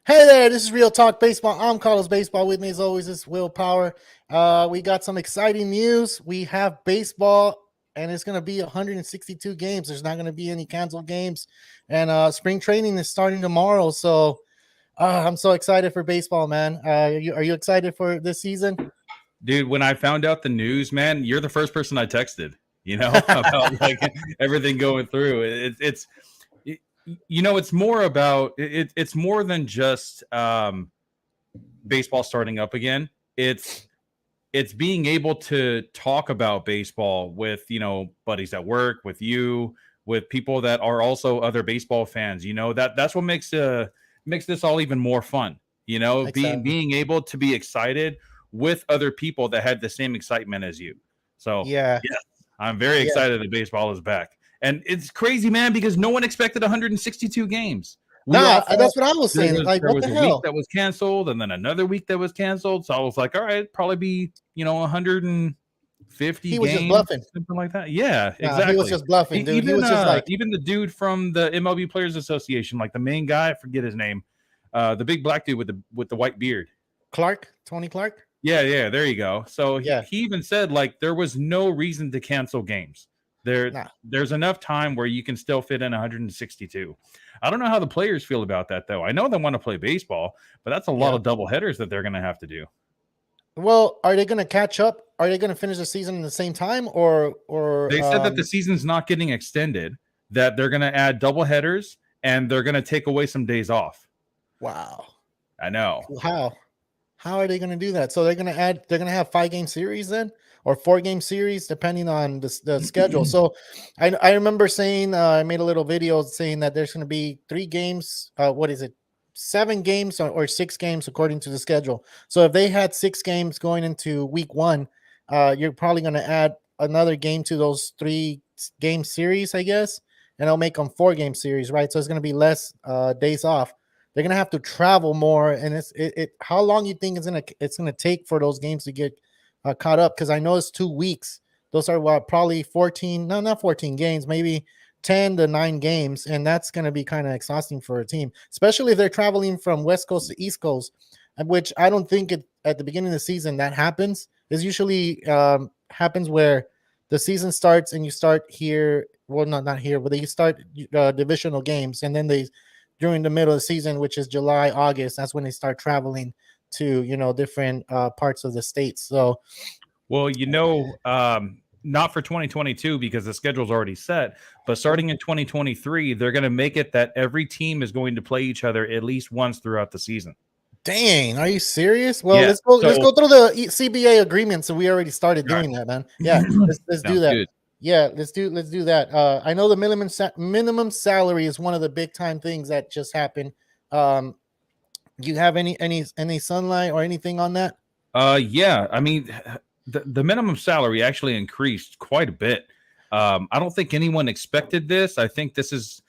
Hey there, this is Real Talk Baseball. I'm Carlos Baseball. With me, as always, is Will Power. We got some exciting news. We have baseball, and it's going to be 162 games. There's not going to be any canceled games, and spring training is starting tomorrow. So I'm so excited for baseball, man. Are you excited for this season? Dude, when I found out the news, man, you're the first person I texted, about like everything going through. It's more about it's more than just baseball starting up again. It's being able to talk about baseball with, buddies at work, with you, with people that are also other baseball fans. That's what makes this all even more fun. Being Exactly. being able to be excited with other people that had the same excitement as you. So Yeah, yes, I'm very yeah. excited that baseball is back. And it's crazy, man, because no one expected 162 games. We all Nah, thought that's what I was there saying. was Like, there what was the a week hell? that was canceled and then another week that was canceled. So I was like, all right, probably be, 150 He was just games, bluffing. something like that. Yeah, Nah, he was exactly. just bluffing, dude. He was just like Even the dude from the MLB Players Association, like the main guy, I forget his name, the big black dude with the white beard. Tony Clark. Yeah, there you go. So Yeah, he even said like there was no reason to cancel games. nah. There's enough time where you can still fit in 162. I don't know how the players feel about that though. I know they want to play baseball, but that's a lot Yeah. of double headers that they're going to have to do. Well, are they going to catch up? Are they going to finish the season in the same time, or They said that the season's not getting extended, that they're going to add double headers and they're going to take away some days off. wow, I know. how are they going to do that? So they're going to have 5 game series then, or 4 game series, depending on the schedule. So I remember saying I made a little video saying that there's going to be 3 games. What is it? 7 games or 6 games according to the schedule. So if they had 6 games going into week 1, you're probably going to add another game to those 3 game series, I guess, and it'll make them 4 game series, right? So it's going to be less days off. They're gonna have to travel more, and how long you think it's gonna take for those games to get caught up? Because I know it's 2 weeks. Those are what, probably 14, no, not 14 games, maybe 10 to 9 games, and that's gonna be kind of exhausting for a team, especially if they're traveling from West Coast to East Coast, which I don't think at the beginning of the season that happens. It usually happens where the season starts and you start here. Well, not here, but they start divisional games, and then they during the middle of the season, which is July, August, that's when they start traveling to different parts of the states. So, Well, not for 2022 because the schedule's already set, but starting in 2023, they're going to make it that every team is going to play each other at least once throughout the season. dang, are you serious? Well, Yeah. let's go through the CBA agreement. So we already started All right. doing that, man. Yeah, let's do Sounds that. good. Yeah, let's do that. I know the minimum salary is one of the big time things that just happened. Um, you have any sunlight or anything on that? Yeah. I mean, the minimum salary actually increased quite a bit. I don't think anyone expected this. I think this is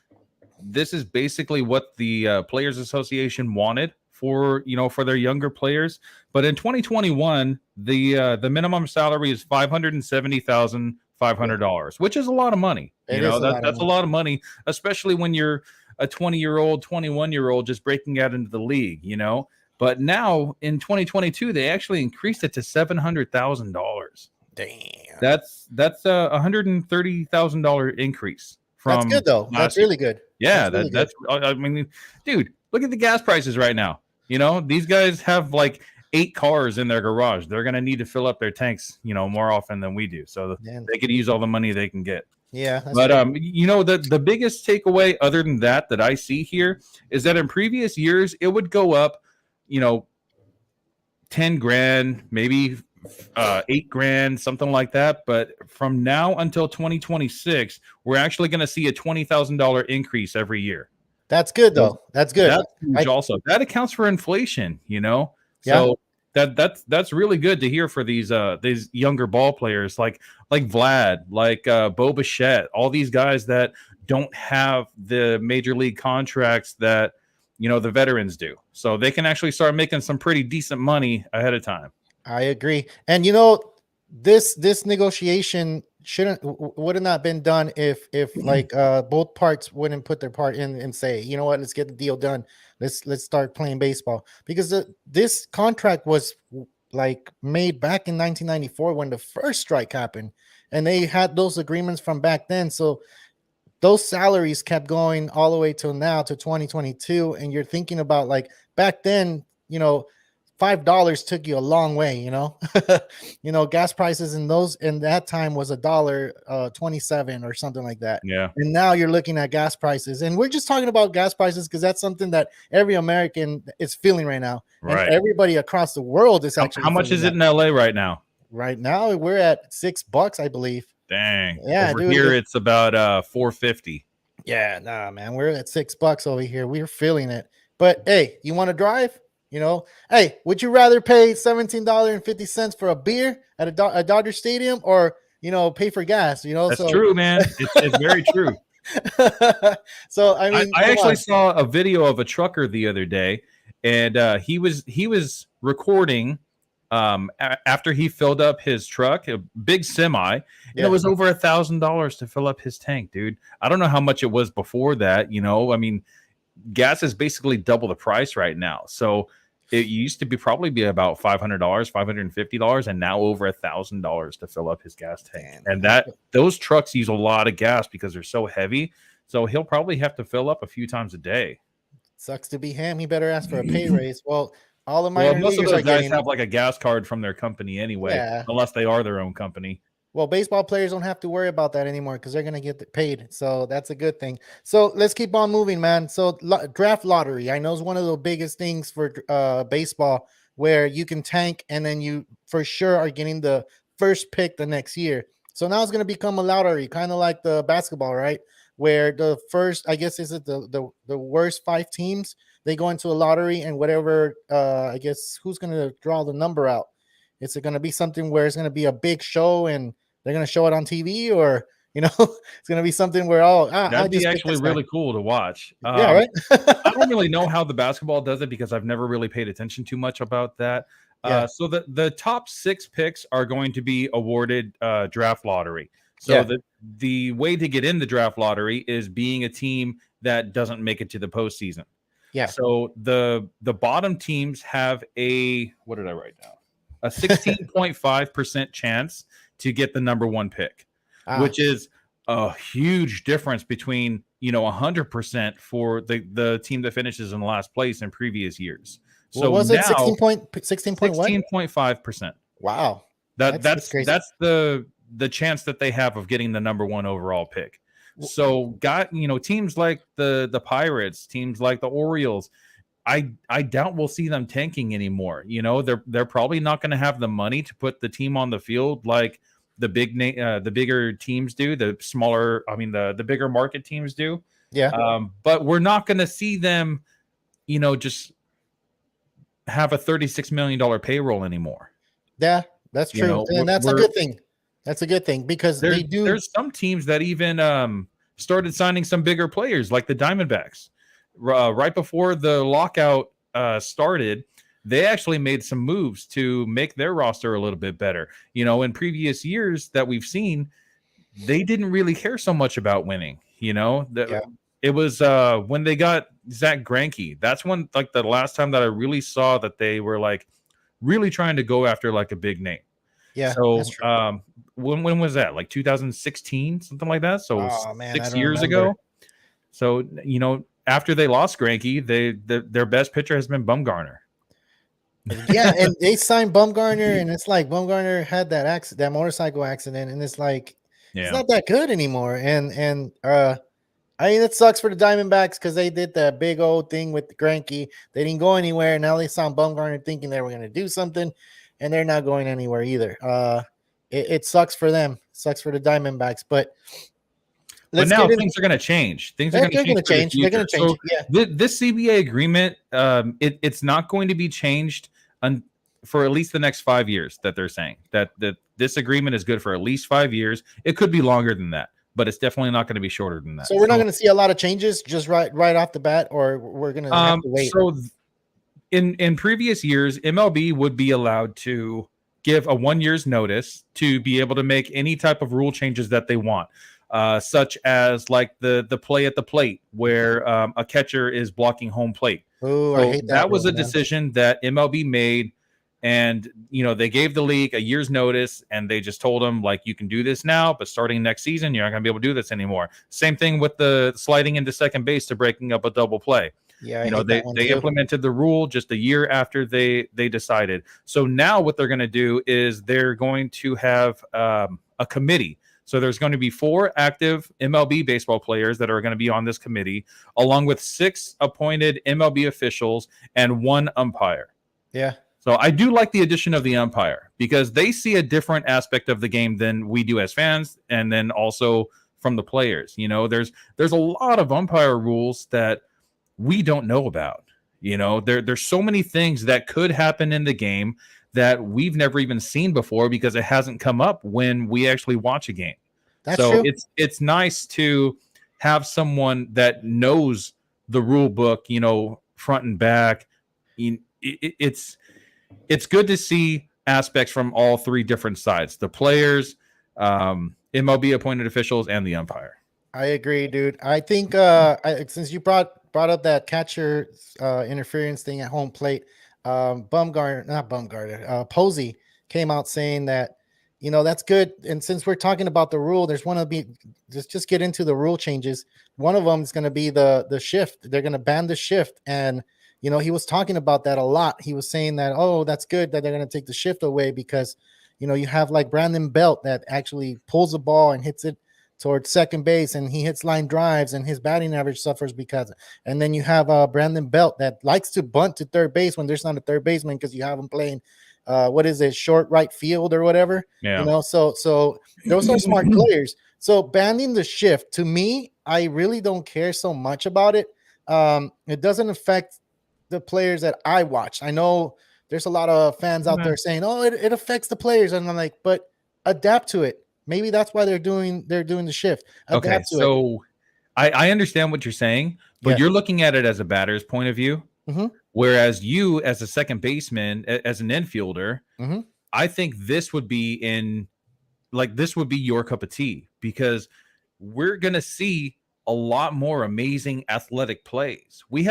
basically what the Players Association wanted for their younger players. But in 2021, the minimum salary is $570,500, which is a lot of money. It is a lot of That's a money. lot of money, especially when you're a 20-year-old, 21-year-old just breaking out into the league. But now in 2022, they actually increased it to $700,000. Damn, That's a $130,000 increase that's from good though. That's last year. really good. Yeah, That's really good. that's. I mean, dude, look at the gas prices right now. These guys have like 8 cars in their garage. They're gonna need to fill up their tanks, more often than we do, so Man. they could use all the money they can get. Yeah, that's But true. the biggest takeaway, other than that I see here, is that in previous years it would go up, 10 grand, maybe 8 grand, something like that. But from now until 2026, we're actually going to see a $20,000 increase every year. That's good So though. That's good. that's huge. Also, that accounts for inflation. Yeah, So that's really good to hear for these younger ball players like Vlad, like Bo Bichette, all these guys that don't have the major league contracts that the veterans do. So they can actually start making some pretty decent money ahead of time. I agree. And this negotiation would have not been done if like both parts wouldn't put their part in and say, you know what, let's get the deal done. Let's start playing baseball, because this contract was like made back in 1994 when the first strike happened, and they had those agreements from back then. So those salaries kept going all the way till now to 2022, and you're thinking about like back then, $5 took you a long way, gas prices in that time was $1.27 or something like that. Yeah. And now you're looking at gas prices, and we're just talking about gas prices because that's something that every American is feeling right now. Right. And everybody across the world is actually how much is it in LA right now? Right now we're at $6, I believe. Dang. Yeah, over dude, here it's about $4.50. Yeah, nah, man, we're at $6 over here. We're feeling it. But hey, you want to drive? Hey, would you rather pay $17.50 for a beer at a Dodger Stadium, or pay for gas? That's true, man. It's very true. So I mean, I actually saw a video of a trucker the other day, and he was recording after he filled up his truck, a big semi, and it was over $1,000 to fill up his tank, dude. I don't know how much it was before that. I mean, gas is basically double the price right now. So it used to probably be about $500, $550, and now over $1,000 to fill up his gas tank. And those trucks use a lot of gas because they're so heavy. So he'll probably have to fill up a few times a day. Sucks to be him. He better ask for a pay raise. Well, all of my most of those guys have like a gas card from their company anyway, unless they are their own company. Well, baseball players don't have to worry about that anymore because they're going to get paid. So that's a good thing. So let's keep on moving, man. So draft lottery, I know, is one of the biggest things for baseball, where you can tank and then you for sure are getting the first pick the next year. So now it's going to become a lottery, kind of like the basketball, right? Where the first, I guess, is it the worst 5 teams, they go into a lottery, and whatever, I guess, who's going to draw the number out? Is it going to be something where it's going to be a big show and they're going to show it on TV, or, it's going to be something where, that'd be actually really cool to watch. Yeah, right. I don't really know how the basketball does it because I've never really paid attention too much about that. So the top 6 picks are going to be awarded draft lottery. So the way to get in the draft lottery is being a team that doesn't make it to the postseason. Yeah. So the bottom teams have what did I write down? A 16.5% chance to get the number 1 pick, which is a huge difference between 100% for the team that finishes in last place in previous years. So was it 16.5%? Wow. That's the chance that they have of getting the number 1 overall pick. So teams like the Pirates, teams like the Orioles, I doubt we'll see them tanking anymore. They're probably not going to have the money to put the team on the field like the bigger teams do, the bigger market teams do. Yeah. But we're not going to see them, just have a $36 million payroll anymore. Yeah, that's true. And that's a good thing. That's a good thing because there's some teams that even started signing some bigger players, like the Diamondbacks. Right before the lockout started, they actually made some moves to make their roster a little bit better. In previous years that we've seen, they didn't really care so much about winning. It was when they got Zach Greinke. That's when, like, the last time that I really saw that they were like really trying to go after like a big name. Yeah. So when was that? Like 2016, something like that. So 6 years ago. So after they lost Greinke, their best pitcher has been Bumgarner. Yeah, and they signed Bumgarner, and it's like Bumgarner had that motorcycle accident, and it's like it's not that good anymore. And I mean, it sucks for the Diamondbacks because they did that big old thing with Greinke. They didn't go anywhere. Now they signed Bumgarner thinking they were going to do something, and they're not going anywhere either. It sucks for them. It sucks for the Diamondbacks, but now things are going to change. They're going to change. They're going to change. So this CBA agreement, it's not going to be changed for at least the next 5 years. That they're saying that this agreement is good for at least 5 years. It could be longer than that, but it's definitely not going to be shorter than that. So we're not going to see a lot of changes just right off the bat, or we're going to have to wait. So in previous years, MLB would be allowed to give a 1 year's notice to be able to make any type of rule changes that they want, such as like the play at the plate where a catcher is blocking home plate. Oh, I So hate that was rule, a man. decision that MLB made, and they gave the league a year's notice, and they just told them like, you can do this now, but starting next season, you're not going to be able to do this anymore. Same thing with the sliding into second base to breaking up a double play. Yeah, I hate They that one they too. implemented the rule just a year after they decided. So now what they're going to do is they're going to have a committee. So there's going to be 4 active MLB baseball players that are going to be on this committee, along with 6 appointed MLB officials and 1 umpire. Yeah. So I do like the addition of the umpire because they see a different aspect of the game than we do as fans, and then also from the players. There's a lot of umpire rules that we don't know about. There's so many things that could happen in the game that we've never even seen before because it hasn't come up when we actually watch a game. That's so true. It's nice to have someone that knows the rule book, front and back. It's good to see aspects from all 3 different sides: the players, MLB appointed officials, and the umpire. I agree, dude. I think since you brought up that catcher interference thing at home plate, Posey came out saying that that's good. And since we're talking about the rule, there's one to be just get into the rule changes. One of them is going to be the shift. They're going to ban the shift, and he was talking about that a lot. He was saying that, oh, that's good that they're going to take the shift away because you have like Brandon Belt that actually pulls the ball and hits it towards second base, and he hits line drives, and his batting average suffers because. And then you have Brandon Belt that likes to bunt to third base when there's not a third baseman because you have him playing short right field or whatever. Yeah. So those are smart players. So banning the shift, to me, I really don't care so much about it. It doesn't affect the players that I watch. I know there's a lot of fans out there saying, oh, it affects the players, and I'm like, but adapt to it. Maybe that's why they're doing the shift. Okay, so I understand what you're saying, but you're looking at it as a batter's point of view, whereas you, as a second baseman, as an infielder, I think this would be your cup of tea because we're gonna see a lot more amazing athletic plays. We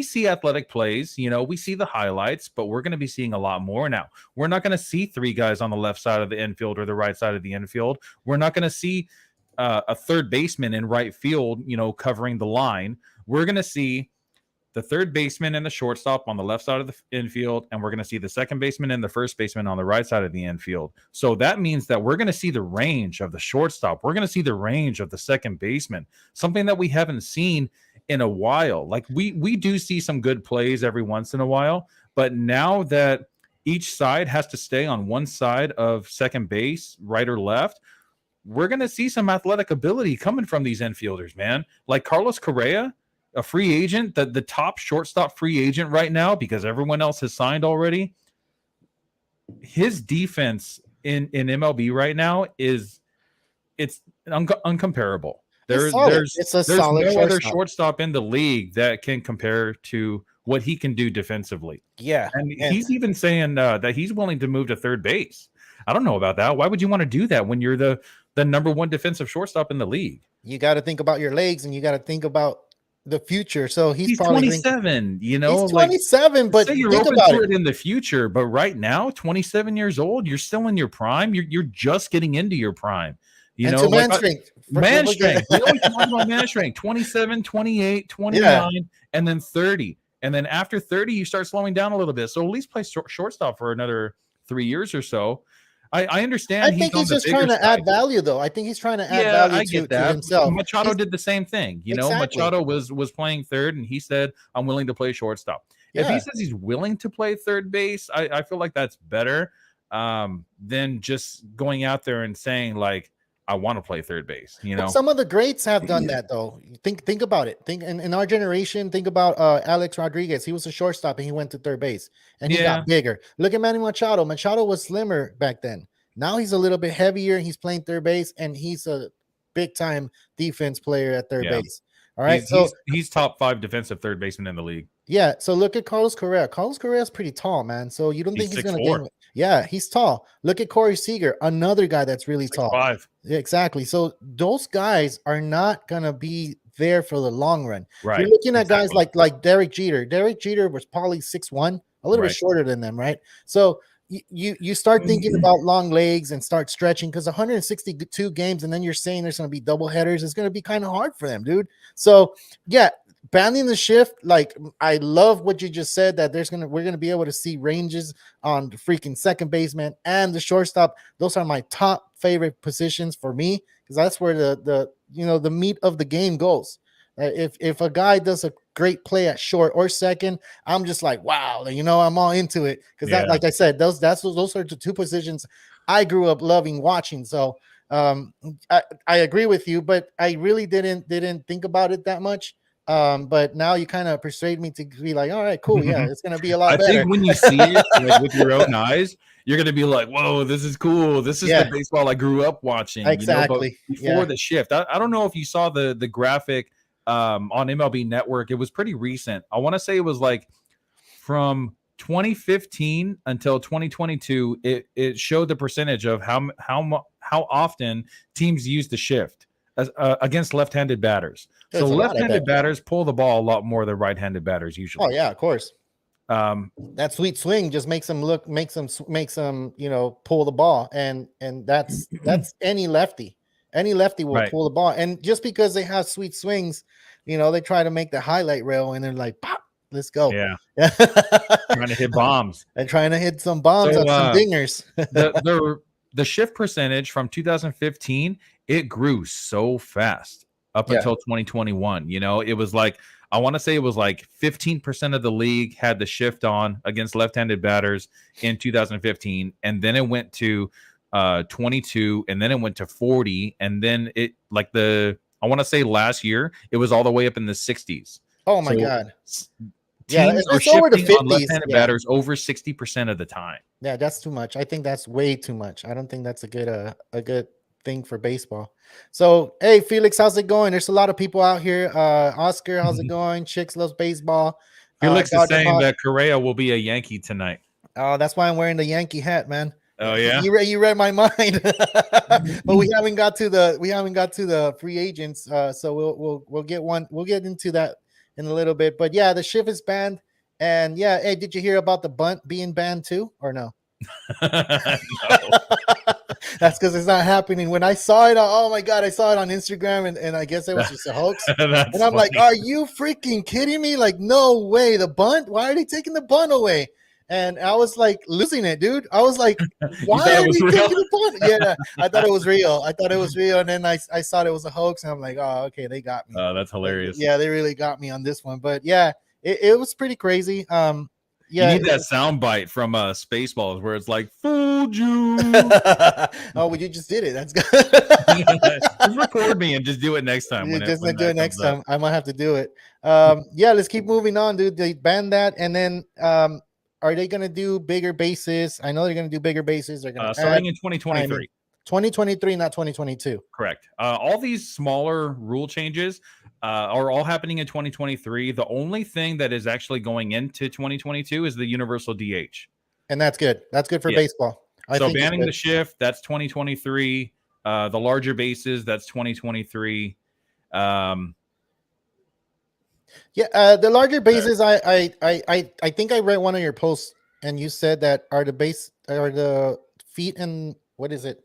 see athletic plays, we see the highlights, but we're going to be seeing a lot more now. We're not going to see 3 guys on the left side of the infield or the right side of the infield. We're not going to see a third baseman in right field, covering the line. We're going to see the third baseman and the shortstop on the left side of the infield, and we're going to see the second baseman and the first baseman on the right side of the infield. So that means that we're going to see the range of the shortstop. We're going to see the range of the second baseman, something that we haven't seen in a while. Like we do see some good plays every once in a while, but now that each side has to stay on one side of second base, right or left, we're going to see some athletic ability coming from these infielders, man. Like Carlos Correa, a free agent, the top shortstop free agent right now because everyone else has signed already. His defense in MLB right now it's uncomparable. There's no other shortstop in the league that can compare to what he can do defensively. Yeah, and he's even saying that he's willing to move to third base. I don't know about that. Why would you want to do that when you're the number 1 defensive shortstop in the league? You got to think about your legs, and you got to think about the future. So he's probably 27, he's 27, but you're think open about to it in the future. But right now, 27 years old, you're still in your prime. You're just getting into your prime. Man strength. Man strength. We always talk about man strength. 27, 28, 29, and then 30. And then after 30, you start slowing down a little bit. So at least play shortstop for another 3 years or so. I understand. I think he's just trying to add value, though. I think he's trying to add value to himself. Machado did the same thing. Machado was playing third, and he said, I'm willing to play shortstop. If he says he's willing to play third base, I feel like that's better than just going out there and saying, like, I want to play third base. But some of the greats have done that, though. Think about it. Think in our generation. Think about Alex Rodriguez. He was a shortstop and he went to third base and he got bigger. Look at Manny Machado. Machado was slimmer back then. Now he's a little bit heavier. And he's playing third base and he's a big time defense player at third base. All right, he's top 5 defensive third baseman in the league. Yeah. So look at Carlos Correa. Carlos Correa is pretty tall, man. So you don't think he's going to gain? Yeah, he's tall. Look at Corey Seager, another guy that's really tall. 6'5". Yeah, exactly. So those guys are not gonna be there for the long run. You're Right. looking at guys Exactly. like Derek Jeter. Derek Jeter was probably 6'1", a little bit Right. shorter than them, right? So you start thinking about long legs and start stretching because 162 games, and then you're saying there's going to be double headers. It's going to be kind of hard for them, dude. So yeah, banning the shift, like I love what you just said that we're gonna be able to see ranges on the freaking second baseman and the shortstop. Those are my top favorite positions for me because that's where the meat of the game goes. If a guy does a great play at short or second, I'm just like, wow, I'm all into it because that, Yeah. like I said, those are the two positions I grew up loving watching. So I agree with you, but I really didn't think about it that much. But now you kind of persuade me to be like, all right, cool, yeah, it's gonna be a lot I better. think when you see it like with your own eyes, you're gonna be like, "Whoa, this is cool! This is the Yeah, baseball I grew up watching." But exactly. before Yeah. the shift, I don't know if you saw the graphic on MLB Network. It was pretty recent. I want to say it was like from 2015 until 2022. It showed the percentage of how often teams use the shift against left-handed batters. So There's a lot, I bet. left-handed batters pull the ball a lot more than right-handed batters usually. Oh yeah, of course. Um, That sweet swing just makes them pull the ball, and that's any lefty. Any lefty will right. pull the ball, and just because they have sweet swings, they try to make the highlight reel, and they're like, pop, let's go. Yeah. Trying to hit bombs. And trying to hit some bombs So on some dingers. the shift percentage from 2015, it grew so fast up Yeah. until 2021. It was like, I want to say it was like 15% of the league had the shift on against left-handed batters in 2015, and then it went to 22, and then it went to 40, and then I want to say last year it was all the way up in the 60s. Oh my So God. Yeah, teams are it's over the shifting on 50s. left-handed Yeah. batters over 60% of the time. Yeah, that's too much. I think that's way too much. I don't think that's a good thing for baseball. So, hey, Felix, how's it going? There's a lot of people out here. Oscar, how's it going? Chicks loves baseball. Felix is Dr. saying Pop- that Correa will be a Yankee tonight. Oh, that's why I'm wearing the Yankee hat, man. Oh yeah, You read my mind. But we haven't got to the free agents. So we'll get into that in a little bit. But yeah, the shift is banned. And yeah, hey, did you hear about the bunt being banned too, or no? No. That's because it's not happening. When I saw it, oh my God, I saw it on Instagram, and I guess it was just a hoax. That's And I'm like, funny. are you freaking kidding me? Like, no way, the bunt? Why are they taking the bunt away? And I was like losing it, dude. I was like, why thought it are was they real? taking the bunt? Yeah, I thought it was real. And then I saw it was a hoax, and I'm like, oh, okay, they got me. Oh, that's hilarious. Yeah, they really got me on this one. But yeah, it was pretty crazy. You need that sound bite from Spaceballs where it's like, fooled you. Oh, well, you just did it. That's good. Just record me and just do it next time. You just when do that it next comes up. time. I might have to do it. Yeah, let's keep moving on, dude. They banned that, and then are they gonna do bigger bases? I know they're gonna do bigger bases. They're gonna Starting in 2023. 2023, not 2022. Correct. All these smaller rule changes are all happening in 2023. The only thing that is actually going into 2022 is the universal DH. And that's good. That's good for Yeah. baseball. So think it's banning good. the shift, that's 2023. The larger bases, that's 2023. Yeah, the larger bases. I think I read one of your posts, and you said that are the feet and what is it?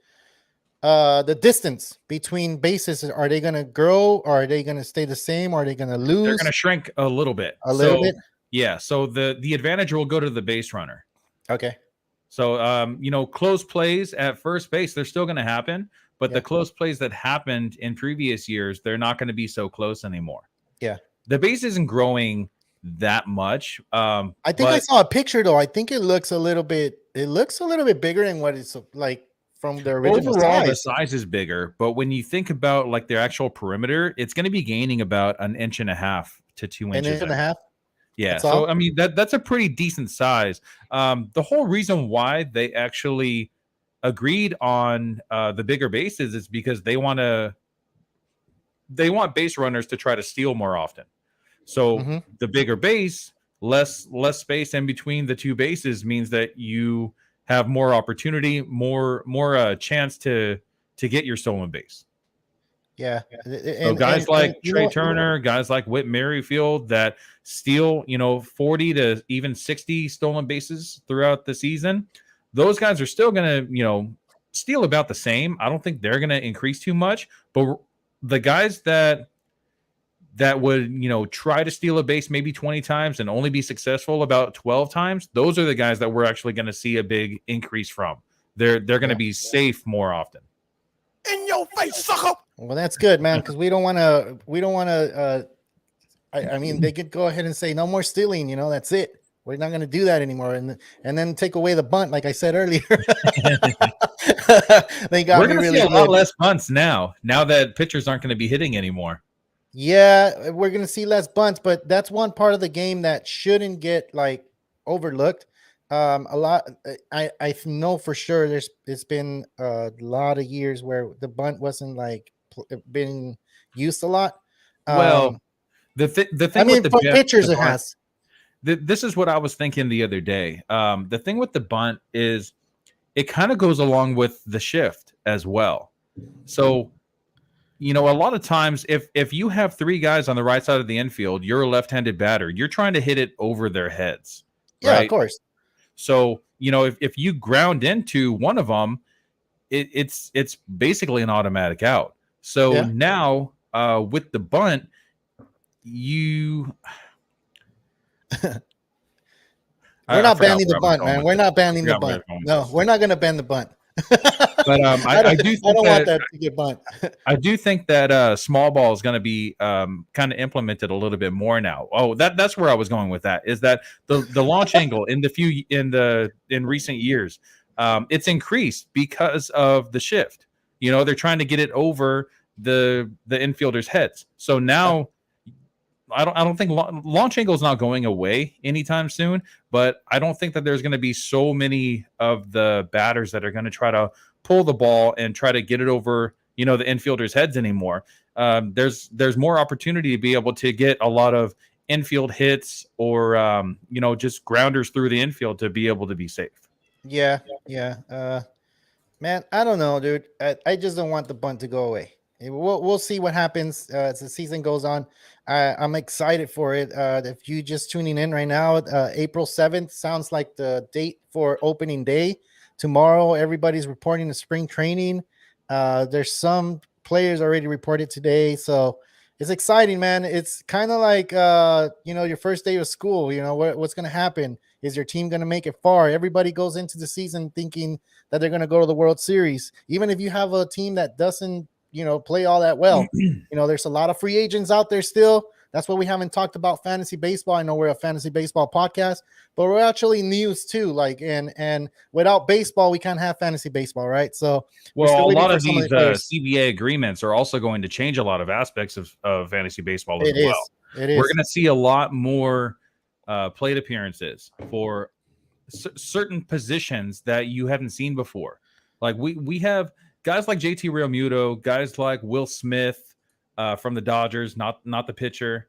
The distance between bases, are they going to grow, or are they going to stay the same, or are they going to lose? They're going to shrink a little bit. A little bit. Yeah. So the advantage will go to the base runner. Okay. So close plays at first base, they're still going to happen, but Yeah. the close plays that happened in previous years, they're not going to be so close anymore. Yeah. The base isn't growing that much. I think I saw a picture though. I think it looks a little bit bigger than what it's like from the original overall size. the size is bigger, but when you think about like their actual perimeter, it's going to be gaining about an inch and a half to 2 An inches. inch and a half. Yeah. That's So all? I mean that's a pretty decent size. The whole reason why they actually agreed on the bigger bases is because they want base runners to try to steal more often. So the bigger base, less space in between the two bases means that you have more opportunity, more chance to get your stolen base. Yeah. So guys like you Trey know, Turner, guys like Whit Merrifield that steal, 40 to even 60 stolen bases throughout the season, those guys are still going to, steal about the same. I don't think they're going to increase too much, but the guys that would, try to steal a base maybe 20 times and only be successful about 12 times, those are the guys that we're actually going to see a big increase from. They're going to be safe more often. In your face, sucker. Well, that's good, man, because we don't want to. I mean, they could go ahead and say no more stealing. That's it. We're not going to do that anymore, and then take away the bunt, like I said earlier. They got We're me going to really see a lot good. less bunts now that pitchers aren't going to be hitting anymore. Yeah, we're going to see less bunts, but that's one part of the game that shouldn't get like overlooked. A lot. I know for sure it's been a lot of years where the bunt wasn't like being used a lot. Well, the thing I mean, with the for bunt, pitchers, it has. This is what I was thinking the other day. The thing with the bunt is it kind of goes along with the shift as well. So, a lot of times if you have three guys on the right side of the infield, you're a left-handed batter, you're trying to hit it over their heads. Yeah, right? of course. So, if you ground into one of them, it's basically an automatic out. So now with the bunt, we're not banning the bunt, man. We're not banning the bunt. No, we're not going to ban the bunt. But I do think I don't want that to get bunt. I do think that small ball is going to be kind of implemented a little bit more now. Oh, that's where I was going with that. Is that the launch angle in recent years, it's increased because of the shift. They're trying to get it over the infielders' heads. So now I don't think launch angle is not going away anytime soon, but I don't think that there's going to be so many of the batters that are going to try to pull the ball and try to get it over, the infielders' heads anymore. There's more opportunity to be able to get a lot of infield hits or, just grounders through the infield to be able to be safe. Yeah. Man, I don't know, dude. I just don't want the bunt to go away. We'll see what happens as the season goes on. I'm excited for it. If you just tuning in right now, April 7th sounds like the date for opening day. Tomorrow, everybody's reporting to spring training. There's some players already reported today, so it's exciting, man. It's kind of like your first day of school. What's going to happen? Is your team going to make it far? Everybody goes into the season thinking that they're going to go to the World Series, even if you have a team that doesn't play all that well. There's a lot of free agents out there still. That's why we haven't talked about fantasy baseball. I know we're a fantasy baseball podcast, but we're actually news too. Like, and without baseball, we can't have fantasy baseball, right? So, well, a lot of these CBA agreements are also going to change a lot of aspects of fantasy baseball as well. It is. We're going to see a lot more plate appearances for certain positions that you haven't seen before. Like we have guys like JT Realmuto, guys like Will Smith from the Dodgers, not the pitcher,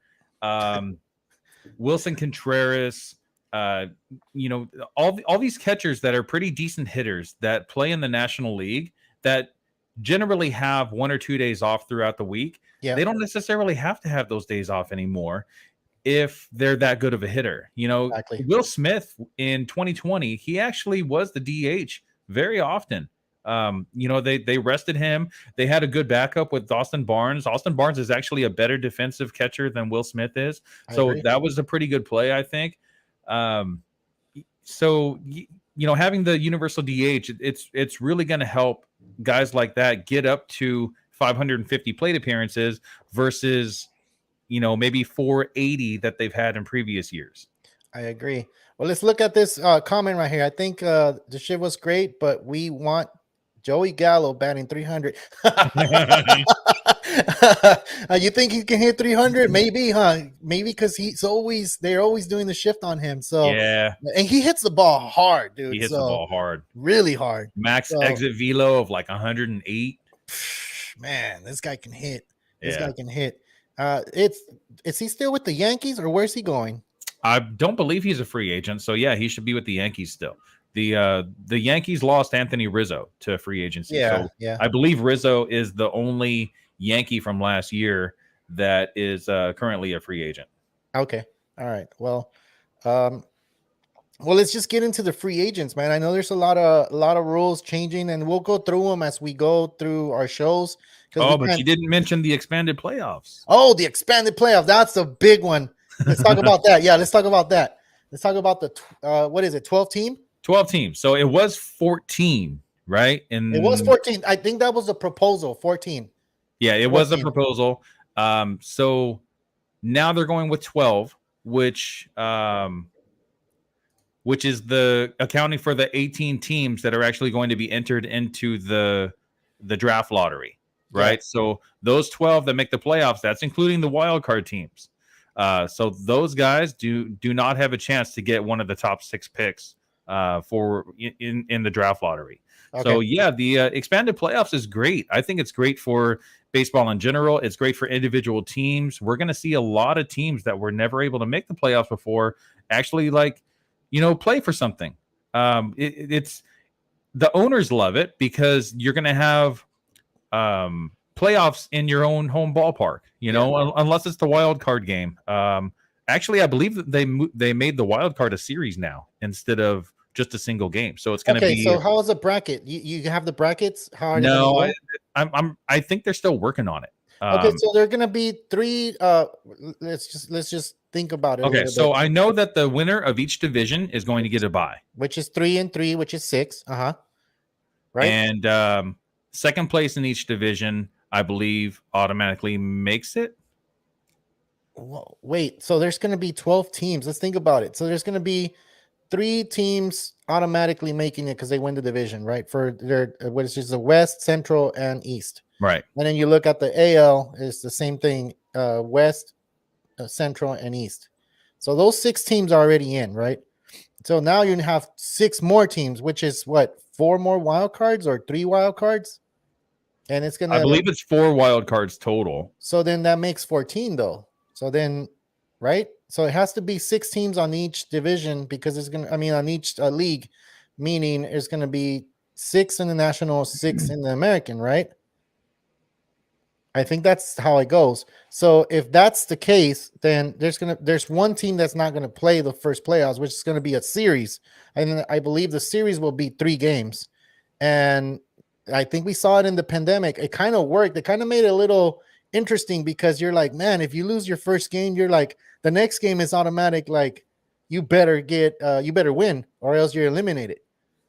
Wilson Contreras, all these catchers that are pretty decent hitters that play in the National League that generally have 1 or 2 days off throughout the week. Yeah. They don't necessarily have to have those days off anymore if they're that good of a hitter. Exactly. Will Smith in 2020, he actually was the DH very often. They rested him. They had a good backup with Austin Barnes. Austin Barnes is actually a better defensive catcher than Will Smith is. So that was a pretty good play, I think. So having the universal DH, it's really going to help guys like that get up to 550 plate appearances versus, maybe 480 that they've had in previous years. I agree. Well, let's look at this comment right here. I think the shit was great, but we want Joey Gallo batting 300. You think he can hit 300? Maybe, huh? Maybe because they're always doing the shift on him. So yeah, and he hits the ball hard, dude. He hits the ball hard, really hard. Max exit velo of like 108. Man, this guy can hit. This guy can hit. Is he still with the Yankees or where's he going? I don't believe he's a free agent. So yeah, he should be with the Yankees still. the Yankees lost Anthony Rizzo to free agency. Yeah, So yeah. I believe Rizzo is the only Yankee from last year that is currently a free agent. Okay. All right. Um, well, let's just get into the free agents, man. I know there's a lot of rules changing, and we'll go through them as we go through our shows. Oh, but you didn't mention the expanded playoffs. Oh, the expanded playoff. That's the big one. Let's talk about that. Yeah, let's talk about that. Let's talk about the what is it? 12 team? 12 teams. So it was 14, right? And It was 14. I think that was the proposal. 14. yeah, it was a 14. proposal. So now they're going with 12, which is the accounting for the 18 teams that are actually going to be entered into the draft lottery, right? Yeah. So those 12 that make the playoffs, that's including the wild card teams. So those guys do not have a chance to get one of the top 6 picks for in the draft lottery. Okay. So yeah, the expanded playoffs is great. I think it's great for baseball in general. It's great for individual teams. We're going to see a lot of teams that were never able to make the playoffs before actually play for something. It's the owners love it because you're going to have playoffs in your own home ballpark, unless it's the wild card game. Actually, I believe that they made the wild card a series now instead of just a single game. So it's going to be. So how is the bracket? You have the brackets? How are no, I think they're still working on it. Okay, so they're going to be 3. Let's just think about it. Okay, so I know that the winner of each division is going to get a bye, which is 3 and 3, which is 6. Right. And second place in each division, I believe, automatically makes it. Whoa, wait, so there's going to be 12 teams. Let's think about it. So there's going to be 3 teams automatically making it because they win the division, right? For their which is the West, Central, and East. Right. And then you look at the AL, it's the same thing, West, Central, and East. So those 6 teams are already in, right? So now you have 6 more teams, which is what, 4 more wild cards or 3 wild cards? And it's going to, I believe it's 4 wild cards total. So then that makes 14 though. So then, right? So it has to be 6 teams on each division because it's going to, on each league, meaning it's going to be 6 in the National, 6 in the American, right? I think that's how it goes. So if that's the case, then there's one team that's not going to play the first playoffs, which is going to be a series. And I believe the series will be 3 games. And I think we saw it in the pandemic. It kind of worked. It kind of made it a little interesting because you're like, man, if you lose your first game, you're like, the next game is automatic. Like you better win or else you're eliminated.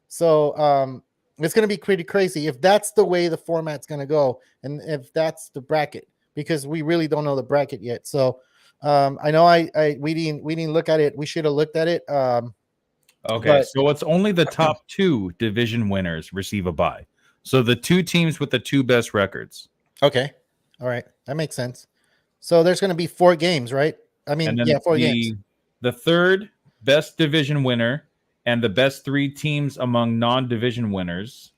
So, it's going to be pretty crazy if that's the way the format's going to go, and if that's the bracket, because we really don't know the bracket yet. So, I know we didn't look at it. We should have looked at it. Okay, so it's only the top 2 division winners receive a bye. So the 2 teams with the 2 best records. Okay, all right, that makes sense. So there's going to be 4 games, right? 4 games. The third best division winner and the best 3 teams among non-division winners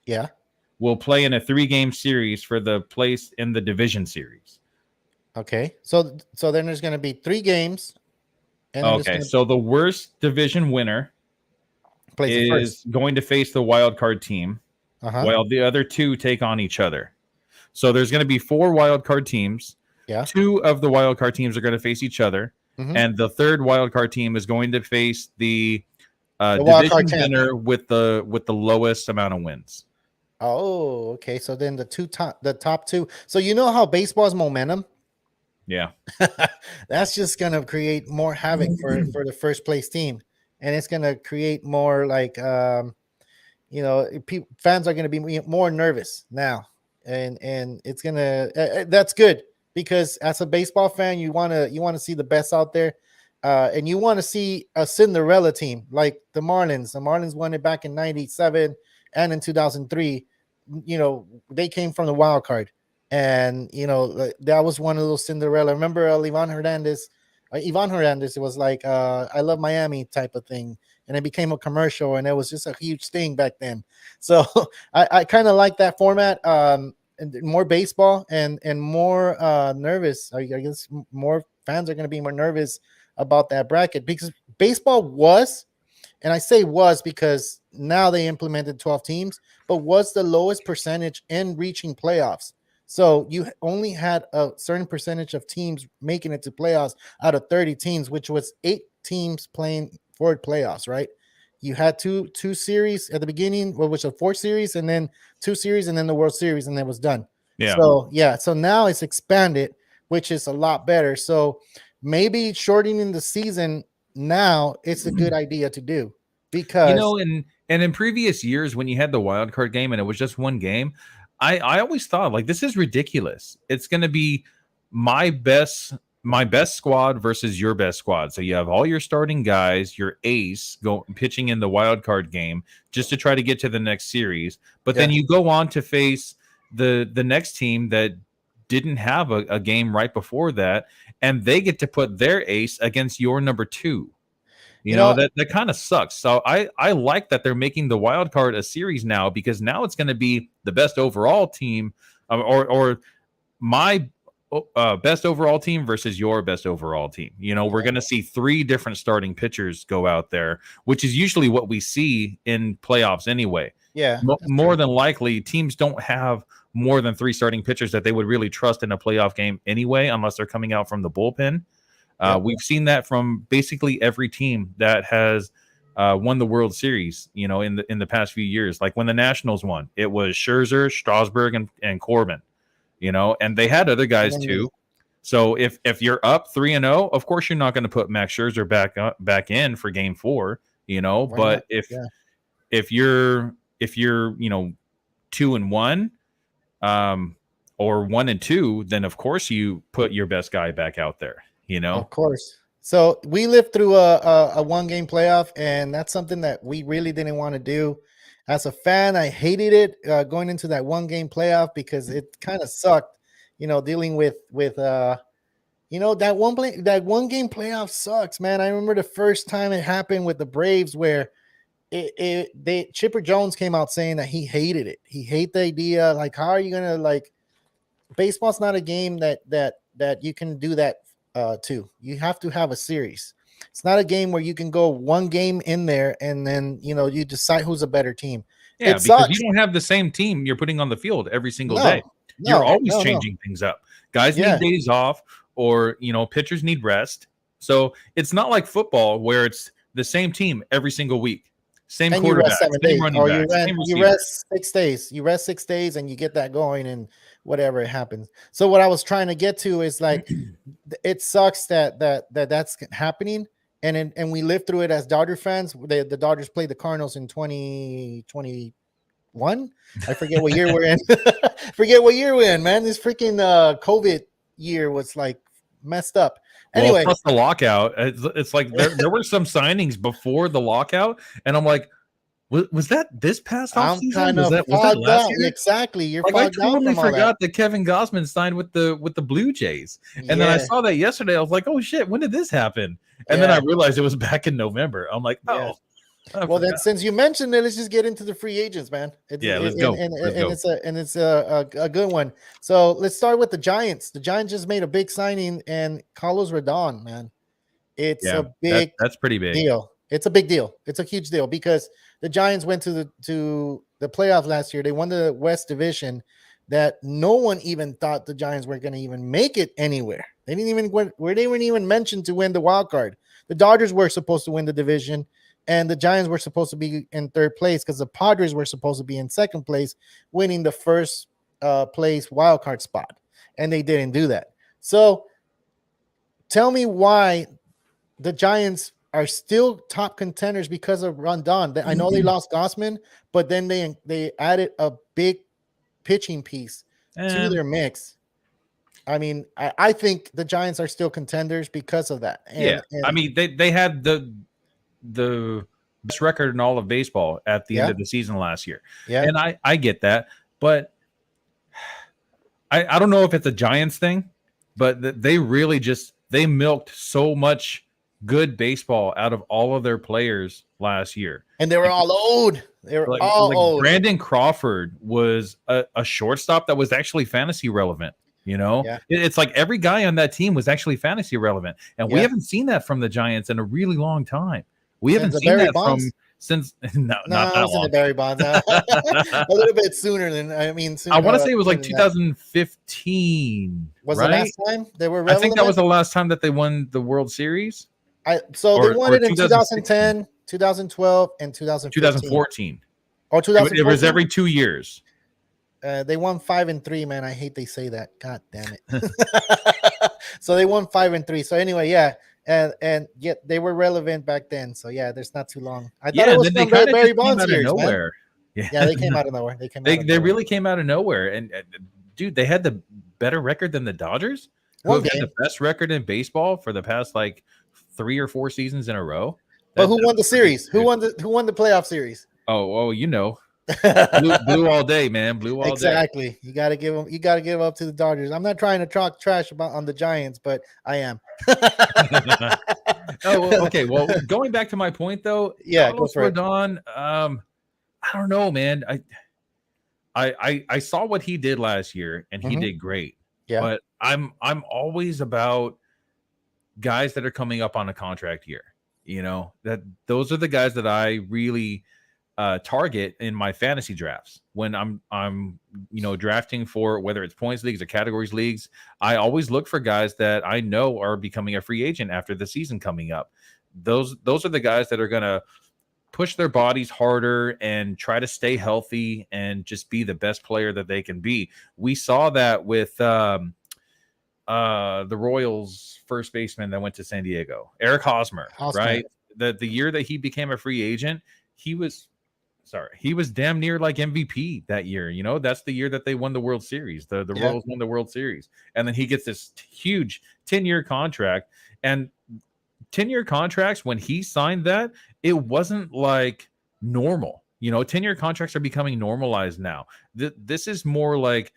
will play in a 3-game series for the place in the division series. Okay. So then there's going to be 3 games. And so the worst division winner is going to face the wild card team while the other 2 take on each other. So there's going to be 4 wild card teams. Yeah. 2 of the wild card teams are going to face each other. Mm-hmm. And the third wild card team is going to face the division winner with the lowest amount of wins. Oh, okay. So then the top 2. So you know how baseball is momentum? Yeah. That's just going to create more havoc for the first place team. And it's going to create more fans are going to be more nervous now. And it's going to that's good because as a baseball fan, you want to see the best out there. And you want to see a Cinderella team like the Marlins. The Marlins won it back in 97 and in 2003. They came from the wild card. And, that was one of those Cinderella. Remember Ivan Hernandez? It was like, I love Miami type of thing. And it became a commercial and it was just a huge thing back then. So I kind of like that format. And more baseball and more nervous. I guess more fans are going to be more nervous about that bracket because baseball was, and I say was because now they implemented 12 teams, but was the lowest percentage in reaching playoffs. So you only had a certain percentage of teams making it to playoffs out of 30 teams, which was 8 teams playing for playoffs, right? You had two series at the beginning, which was a 4 series, and then 2 series, and then the World Series, and then it was done. Yeah. So now it's expanded, which is a lot better. So maybe shortening the season now it's a good idea to do, because and in previous years when you had the wild card game and it was just one game, I always thought, like, this is ridiculous. It's going to be my best squad versus your best squad. So you have all your starting guys, your ace pitching in the wild card game just to try to get to the next series. But then you go on to face the next team that didn't have a game right before that, and they get to put their ace against your number 2. You know, that kind of sucks. So I like that they're making the wild card a series now, because now it's going to be the best overall team, or my best overall team versus your best overall team. You know, we're going to see 3 different starting pitchers go out there, which is usually what we see in playoffs anyway. Yeah, more than likely, teams don't have more than 3 starting pitchers that they would really trust in a playoff game anyway, unless they're coming out from the bullpen. We've seen that from basically every team that has won the World Series, you know, in the past few years. Like when the Nationals won, it was Scherzer, Strasburg, and Corbin, you know, and they had other guys too. So if you're up 3-0, of course you're not going to put Max Scherzer back in for Game 4, you know. But if you're 2-1, or 1-2, then of course you put your best guy back out there. You know, of course. So we lived through a 1-game playoff, and that's something that we really didn't want to do. As a fan, I hated it going into that 1-game playoff, because it kind of sucked, you know, dealing with that 1-game playoff sucks, man. I remember the first time it happened with the Braves, where Chipper Jones came out saying that he hated it. He hated the idea. Like, how are you gonna, like, baseball's not a game that you can do that to. You have to have a series. It's not a game where you can go 1 game in there and then, you know, you decide who's a better team. Yeah, because you don't have the same team you're putting on the field every single day. You're always changing things up. Guys need days off, or, you know, pitchers need rest. So it's not like football where it's the same team every single week. Same and quarterback, same running back, you rest 6 days. You rest 6 days and you get that going, and whatever happens. So what I was trying to get to is, like, it sucks that's happening, and we lived through it as Dodger fans. The Dodgers played the Cardinals in 2021. I forget what year we're in. Man. This freaking COVID year was, like, messed up. Anyway, plus the lockout, it's like there were some signings before the lockout, and I'm like, was that this past offseason? I'm kind of fogged out. Exactly, you're like, fogged I totally out. forgot that Kevin Gausman signed with the Blue Jays, and then I saw that yesterday. I was like, oh shit, when did this happen? And then I realized it was back in November. I'm like, oh. Well, then, since you mentioned it, let's just get into the free agents, man. Let's go. It's a good one. So let's start with the Giants. The Giants just made a big signing, and Carlos Rodon, man. It's a big that's pretty big deal. It's a big deal. It's a huge deal, because the Giants went to the playoff last year. They won the West Division, that no one even thought the Giants were going to even make it anywhere. They weren't even mentioned to win the wild card. The Dodgers were supposed to win the division, and the Giants were supposed to be in 3rd place, because the Padres were supposed to be in 2nd place, winning the first place wild card spot, and they didn't do that. So tell me why the Giants are still top contenders because of Rodon. I know they lost Gausman, but then they added a big pitching piece to their mix. I mean, I think the Giants are still contenders because of that. I mean, they had the best record in all of baseball at the end of the season last year. Yeah. And I get that, but I don't know if it's a Giants thing, but they really they milked so much good baseball out of all of their players last year. And they were all old. They were all old. Brandon Crawford was a shortstop that was actually fantasy relevant. You know, it's like every guy on that team was actually fantasy relevant. And we haven't seen that from the Giants in a really long time. We haven't seen that since no, No, not I that was in the long. Barry Bonds. A little bit sooner than I want to say it was like sooner than that. 2015, Was the right? last time they were I think that was relevant? the last time that they won the World Series, So they won or it in 2016, 2010, 2012, and 2015. 2014. Or It was 2014. every 2 years. They won 5-3, man. I hate they say that. God damn it. So they won 5-3. So anyway, yeah. And yet they were relevant back then. So yeah, there's not too long. I thought Yeah, it and was then they from kind of Barry just came Bonds out of years, man. nowhere. Yeah, Yeah, they came out of nowhere. They came out they of they nowhere. really came out of nowhere. And dude, they had the better record than the Dodgers, who One have had game. the best record in baseball for the past like 3 or 4 seasons in a row. But who That's won the pretty series? good. Who won the playoff series? Oh, you know, blue all day, man, blue all day. Exactly. You got to give them. You got to give up to the Dodgers. I'm not trying to talk trash about on the Giants, but I am. Oh, well, okay. Well, going back to my point though, Yeah, go Carlos for it. Rodon. I don't know, man. I saw what he did last year, and he Mhm. did great. Yeah. But I'm always about guys that are coming up on a contract year. You know, that those are the guys that I really target in my fantasy drafts when I'm drafting for whether it's points leagues or categories leagues. I always look for guys that I know are becoming a free agent after the season coming up. Those are the guys that are gonna push their bodies harder and try to stay healthy and just be the best player that they can be. We saw that with the Royals first baseman that went to San Diego, Eric Hosmer, Hosmer. right? The year that he became a free agent, he was damn near like MVP that year. You know, that's the year that they won the World Series. The Yeah. Royals won the World Series. And then he gets this huge 10-year contract. And 10-year contracts, when he signed that, it wasn't like normal. You know, 10-year contracts are becoming normalized now. This is more like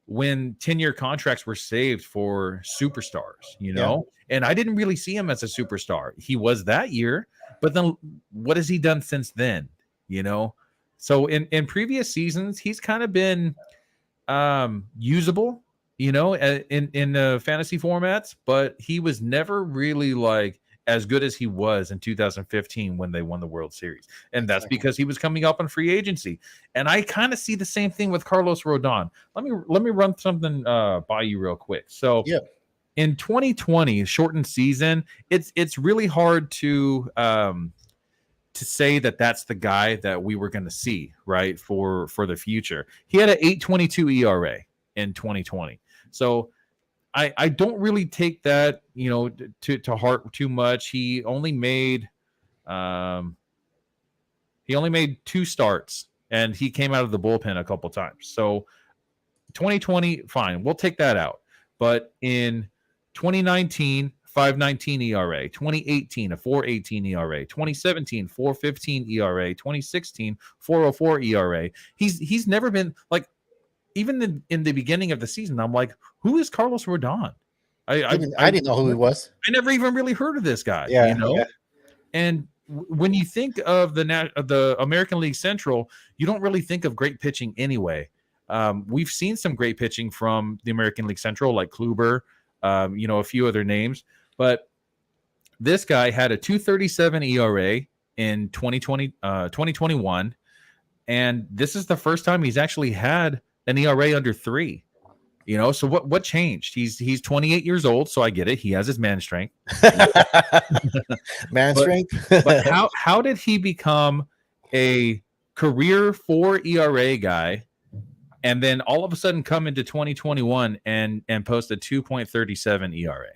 when 10-year contracts were saved for superstars, you know? And I didn't really see him as a superstar. He was that year, but then what has he done since then? You know? So in previous seasons, he's kind of been usable, you know, in fantasy formats, but he was never really like as good as he was in 2015 when they won the World Series. And that's Exactly. because he was coming up on free agency. And I kind of see the same thing with Carlos Rodon. Let me run something by you real quick. So Yeah. in 2020, shortened season, it's really hard to say that that's the guy that we were going to see, right, for the future. He had an 8.22 ERA in 2020. So I don't really take that, you know, to heart too much. He only made 2 starts, and he came out of the bullpen a couple times. So 2020, fine, we'll take that out. But in 2019, 5.19 ERA, 2018, a 4.18 ERA, 2017, 4.15 ERA, 2016, 4.04 ERA. He's never been like, even in the beginning of the season, I'm like, who is Carlos Rodon? I didn't know who he was. I never even really heard of this guy, Yeah, you know? yeah. And when you think of the American League Central, you don't really think of great pitching anyway. We've seen some great pitching from the American League Central, like Kluber, you know, a few other names. But this guy had a 2.37 ERA in 2021. And this is the first time he's actually had an ERA under 3. You know, so what changed? He's 28 years old, so I get it. He has his man strength. Man But- strength. But how did he become a career 4 ERA guy and then all of a sudden come into 2021 and post a 2.37 ERA?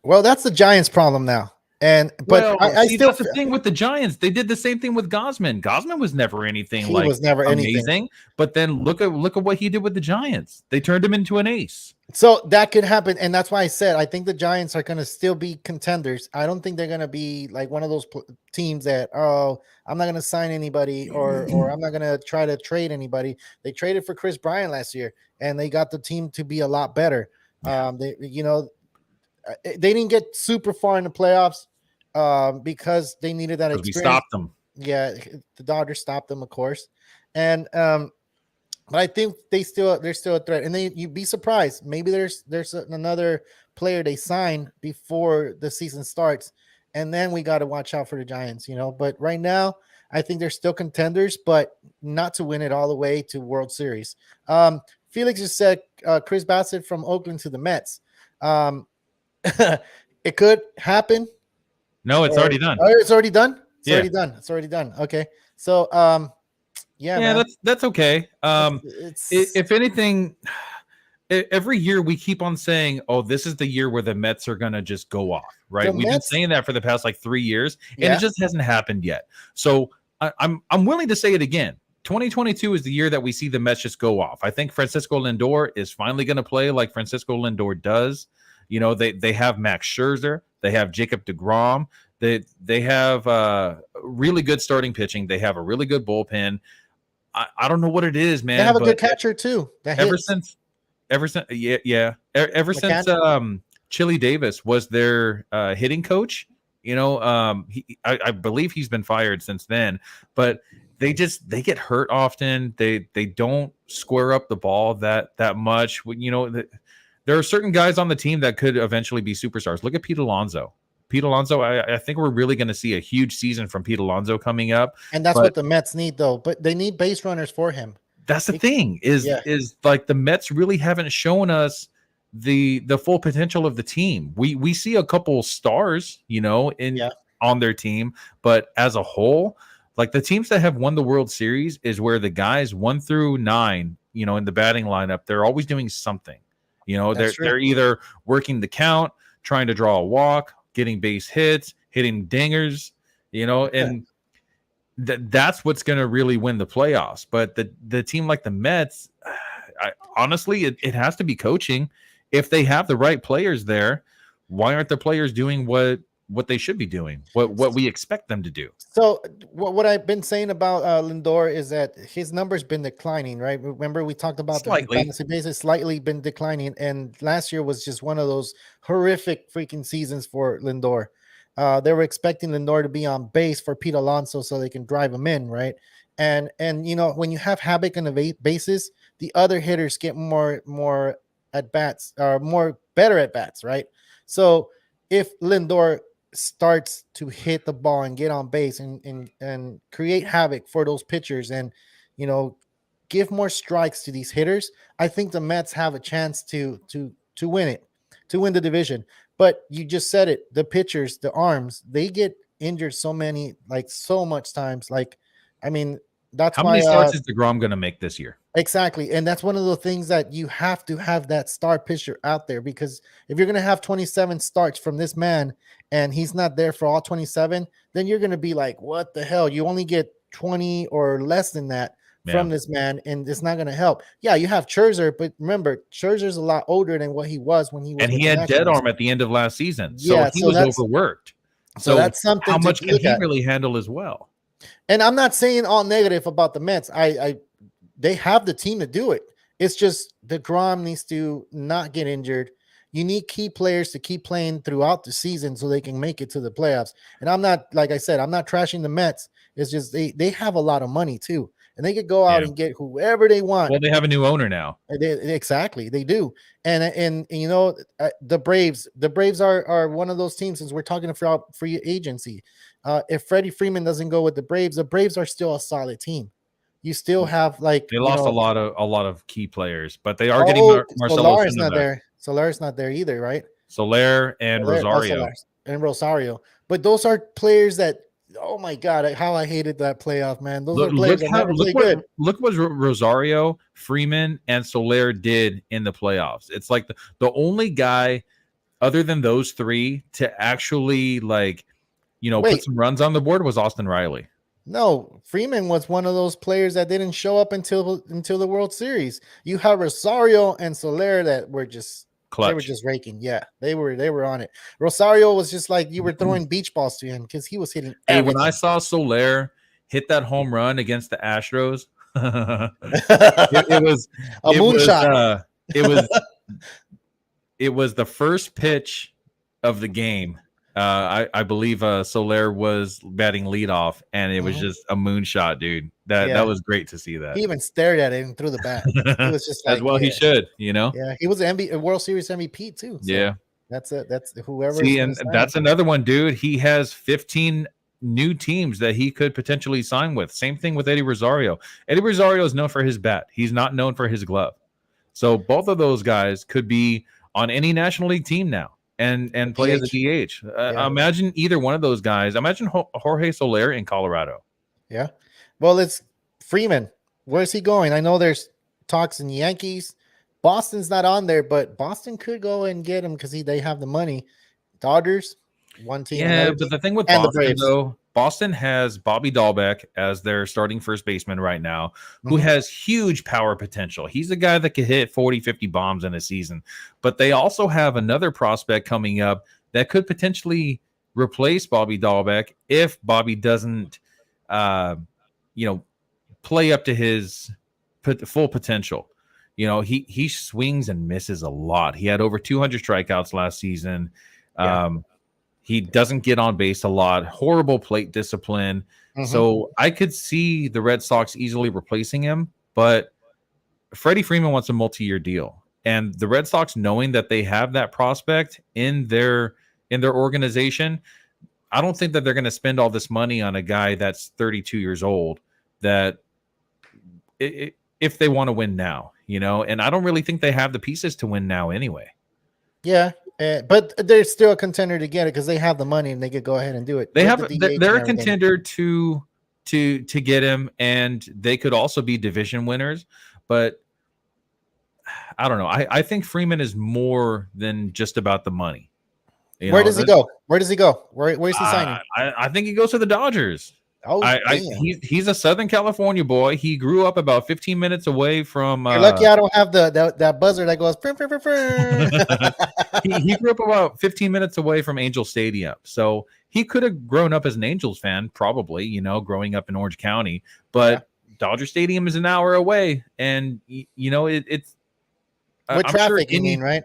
Well, that's the Giants' problem now. But I see, still that's the thing with the Giants. They did the same thing with Gosman. Gosman was never anything he like was never anything. amazing, but then look at what he did with the Giants. They turned him into an ace. So that could happen, and that's why I said I think the Giants are going to still be contenders. I don't think they're going to be like one of those teams that, oh, I'm not going to sign anybody or I'm not going to try to trade anybody. They traded for Chris Bryant last year, and they got the team to be a lot better. They didn't get super far in the playoffs because they needed that Because we experience. stopped them. Yeah, the Dodgers stopped them, of course, and but I think they're still a threat, and you'd be surprised. Maybe there's another player they sign before the season starts, and then we got to watch out for the Giants, you know. But right now, I think they're still contenders, but not to win it all the way to World Series. Felix just said Chris Bassett from Oakland to the Mets. It could happen. No, it's already done. Oh, it's already done. It's Yeah. already done. It's already done. Okay, so yeah, Yeah, man. that's okay. It's If anything, every year we keep on saying, "Oh, this is the year where the Mets are gonna just go off." Right? The We've Mets- been saying that for the past like 3 years, and Yeah. it just hasn't happened yet. So I'm willing to say it again. 2022 is the year that we see the Mets just go off. I think Francisco Lindor is finally going to play like Francisco Lindor does. You know, they have Max Scherzer, they have Jacob deGrom, they have really good starting pitching, they have a really good bullpen. I don't know what it is, man. they have a but good catcher too. That ever hits. since ever since ever since McCann? Chili Davis was their hitting coach, you know, I believe he's been fired since then, but they get hurt often. They don't square up the ball that much. You know, there are certain guys on the team that could eventually be superstars. Look at Pete Alonso. I think we're really going to see a huge season from Pete Alonso coming up. And that's but- what the Mets need, though. But they need base runners for him. That's the thing is like the Mets really haven't shown us the full potential of the team. We see a couple stars, you know, on their team, but as a whole, like the teams that have won the World Series is where the guys 1 through 9, you know, in the batting lineup, they're always doing something. You know, they're either working the count, trying to draw a walk, getting base hits, hitting dingers, you know, and that's what's going to really win the playoffs. But the team like the Mets, honestly, it has to be coaching. If they have the right players there, why aren't the players doing what they should be doing? What we expect them to do? So what I've been saying about Lindor is that his number's been declining, right? Remember we talked about Slightly. the fantasy basis slightly been declining, and last year was just one of those horrific freaking seasons for Lindor. They were expecting Lindor to be on base for Pete Alonso so they can drive him in, right? And you know, when you have havoc in the bases, the other hitters get more at bats, or more better at bats, right? So if Lindor starts to hit the ball and get on base and create havoc for those pitchers, and you know, give more strikes to these hitters, I think the Mets have a chance to win it, to win the division. But you just said it, the pitchers, the arms, they get injured so much times. Like, I mean, that's How why many starts is DeGrom going to make this year? exactly. And that's one of the things that you have to have that star pitcher out there, because if you're going to have 27 starts from this man and he's not there for all 27, then you're going to be like, what the hell? You only get 20 or less than that from this man, and it's not going to help. Yeah, you have Scherzer, but remember, Scherzer's a lot older than what he was when he was. And he had dead arm at the end of last season, so Yeah, he so was that's- overworked. So that's something. How to much can look he at. really handle as well? And I'm not saying all negative about the Mets. They have the team to do it. It's just DeGrom needs to not get injured. You need key players to keep playing throughout the season so they can make it to the playoffs. And I'm not, like I said, I'm not trashing the Mets. It's just they have a lot of money too, and they could go out and get whoever they want. Well, they have a new owner now. Exactly, they do. And you know, the Braves are one of those teams, since we're talking about free agency. If Freddie Freeman doesn't go with the Braves are still a solid team. You still have like They lost a lot of key players, but they are getting Marcelo Solar's Zuna not back. there. Solar's not there either, right? Soler and Rosario. And Rosario. But those are players that, oh my God, how I hated that playoff, man. Those are players that never play good. Look what Rosario, Freeman, and Soler did in the playoffs. It's like the only guy other than those three to actually put some runs on the board was Austin Riley. No, Freeman was one of those players that didn't show up until the World Series. You have Rosario and Soler that were just clutch. They were just raking. Yeah, they were on it. Rosario was just like you were throwing beach balls to him because he was hitting everything. When I saw Soler hit that home run against the Astros, it was a moonshot. It was the first pitch of the game. I believe Soler was batting leadoff, and it was just a moonshot, dude. That was great to see that. He even stared at it and threw the bat. It was just like, as well. He should, you know. Yeah, he was a World Series MVP too. So yeah, That's it. That's whoever. See, and that's another one, dude. He has 15 new teams that he could potentially sign with. Same thing with Eddie Rosario. Eddie Rosario is known for his bat. He's not known for his glove. So both of those guys could be on any National League team now and play as a DH. Imagine either one of those guys. Imagine Jorge Soler in Colorado. Yeah. Well, it's Freeman. Where's he going? I know there's talks in the Yankees. Boston's not on there, but Boston could go and get him because they have the money. Dodgers, one team. Yeah, but the thing with Boston, though, Boston has Bobby Dahlbeck as their starting first baseman right now, who has huge power potential. He's a guy that could hit 40, 50 bombs in a season. But they also have another prospect coming up that could potentially replace Bobby Dahlbeck if Bobby doesn't, play up to his full potential. You know, he swings and misses a lot. He had over 200 strikeouts last season. He doesn't get on base a lot. Horrible plate discipline. So I could see the Red Sox easily replacing him, but Freddie Freeman wants a multi-year deal. And the Red Sox, knowing that they have that prospect in their organization, I don't think that they're going to spend all this money on a guy that's 32 years old that if they want to win now, and I don't really think they have the pieces to win now anyway. Yeah. But they're still a contender to get it because they have the money and they could go ahead and do it. They're a contender to get him, and they could also be division winners. But I don't know. I think Freeman is more than just about the money. Where does he go? Where's he signing? I think he goes to the Dodgers. Oh, he's a Southern California boy. He grew up about 15 minutes away from. You're lucky I don't have that buzzer that goes. He grew up about 15 minutes away from Angel Stadium, so he could have grown up as an Angels fan, probably. Growing up in Orange County, but Dodger Stadium is an hour away, and it's. With traffic, you mean, right?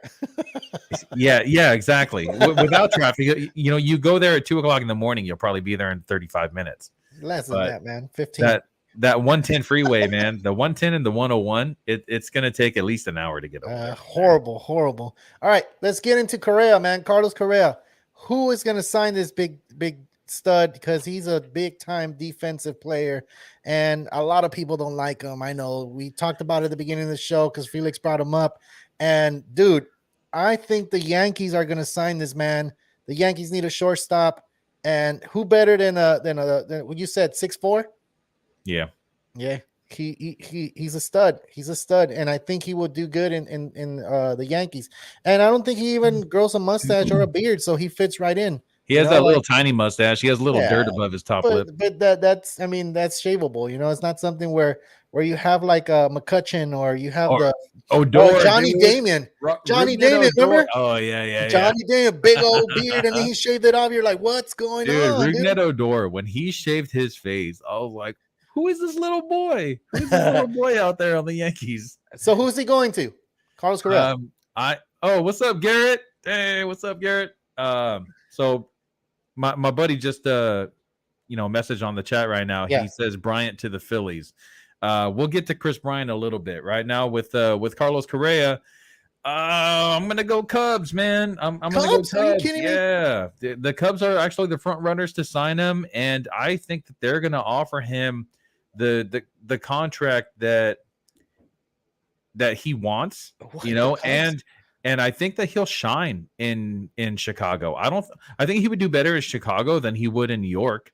yeah, exactly. Without traffic, you go there at 2:00 in the morning, you'll probably be there in 35 minutes. Less than that, man. 15. That 110 freeway, man. The 110 and the 101, it's going to take at least an hour to get over there. Horrible. All right, let's get into Correa, man. Carlos Correa. Who is going to sign this big stud? Because he's a big-time defensive player, and a lot of people don't like him. I know. We talked about it at the beginning of the show because Felix brought him up. And, dude, I think the Yankees are going to sign this man. The Yankees need a shortstop. And who better than what you said, 6'4"? Yeah. He's a stud. He's a stud, and I think he will do good in the Yankees. And I don't think he even grows a mustache or a beard, so he fits right in. He has that little tiny mustache. He has a little dirt above his top lip. But that's shavable. It's not something where you have like a McCutcheon or you have Odor, Johnny Damon. Johnny Damon, remember? Oh, yeah. Johnny Damon, big old beard, and then he shaved it off. You're like, what's going on? Rougned Odor, when he shaved his face, I was like, who is this little boy? Who's this little boy out there on the Yankees? So who's he going to? Carlos Correa. What's up, Garrett? Hey, what's up, Garrett? So my buddy just message on the chat right now. Yeah. He says Bryant to the Phillies. We'll get to Chris Bryant a little bit. Right now with Carlos Correa, I'm gonna go Cubs, man. I'm gonna go Cubs. Are you kidding me? Yeah, the Cubs are actually the front runners to sign him, and I think that they're gonna offer him the contract that he wants. And I think that he'll shine in Chicago. I think he would do better in Chicago than he would in New York.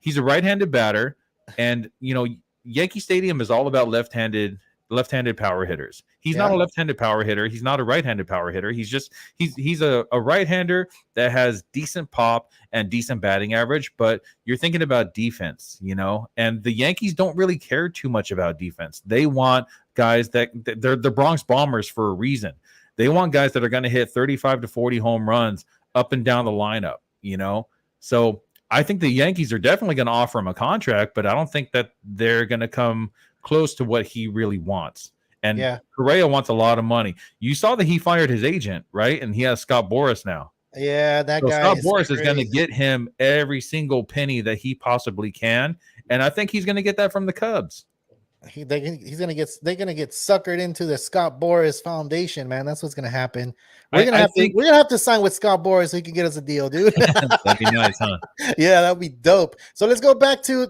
He's a right-handed batter, and Yankee Stadium is all about left-handed power hitters. He's not a left-handed power hitter. He's not a right-handed power hitter. He's a right-hander that has decent pop and decent batting average, but you're thinking about defense, and the Yankees don't really care too much about defense. They want guys that they're the Bronx Bombers for a reason. They want guys that are going to hit 35 to 40 home runs up and down the lineup, So I think the Yankees are definitely going to offer him a contract, but I don't think that they're going to come close to what he really wants. And Correa wants a lot of money. You saw that he fired his agent, right? And he has Scott Boras now. Yeah, that guy. Scott Boras is going to get him every single penny that he possibly can. And I think he's going to get that from the Cubs. They're gonna get suckered into the Scott Boris Foundation, man. That's what's gonna happen. I think We're gonna have to sign with Scott Boris so he can get us a deal, dude. that'd be nice, huh? Yeah, that'd be dope. So let's go back to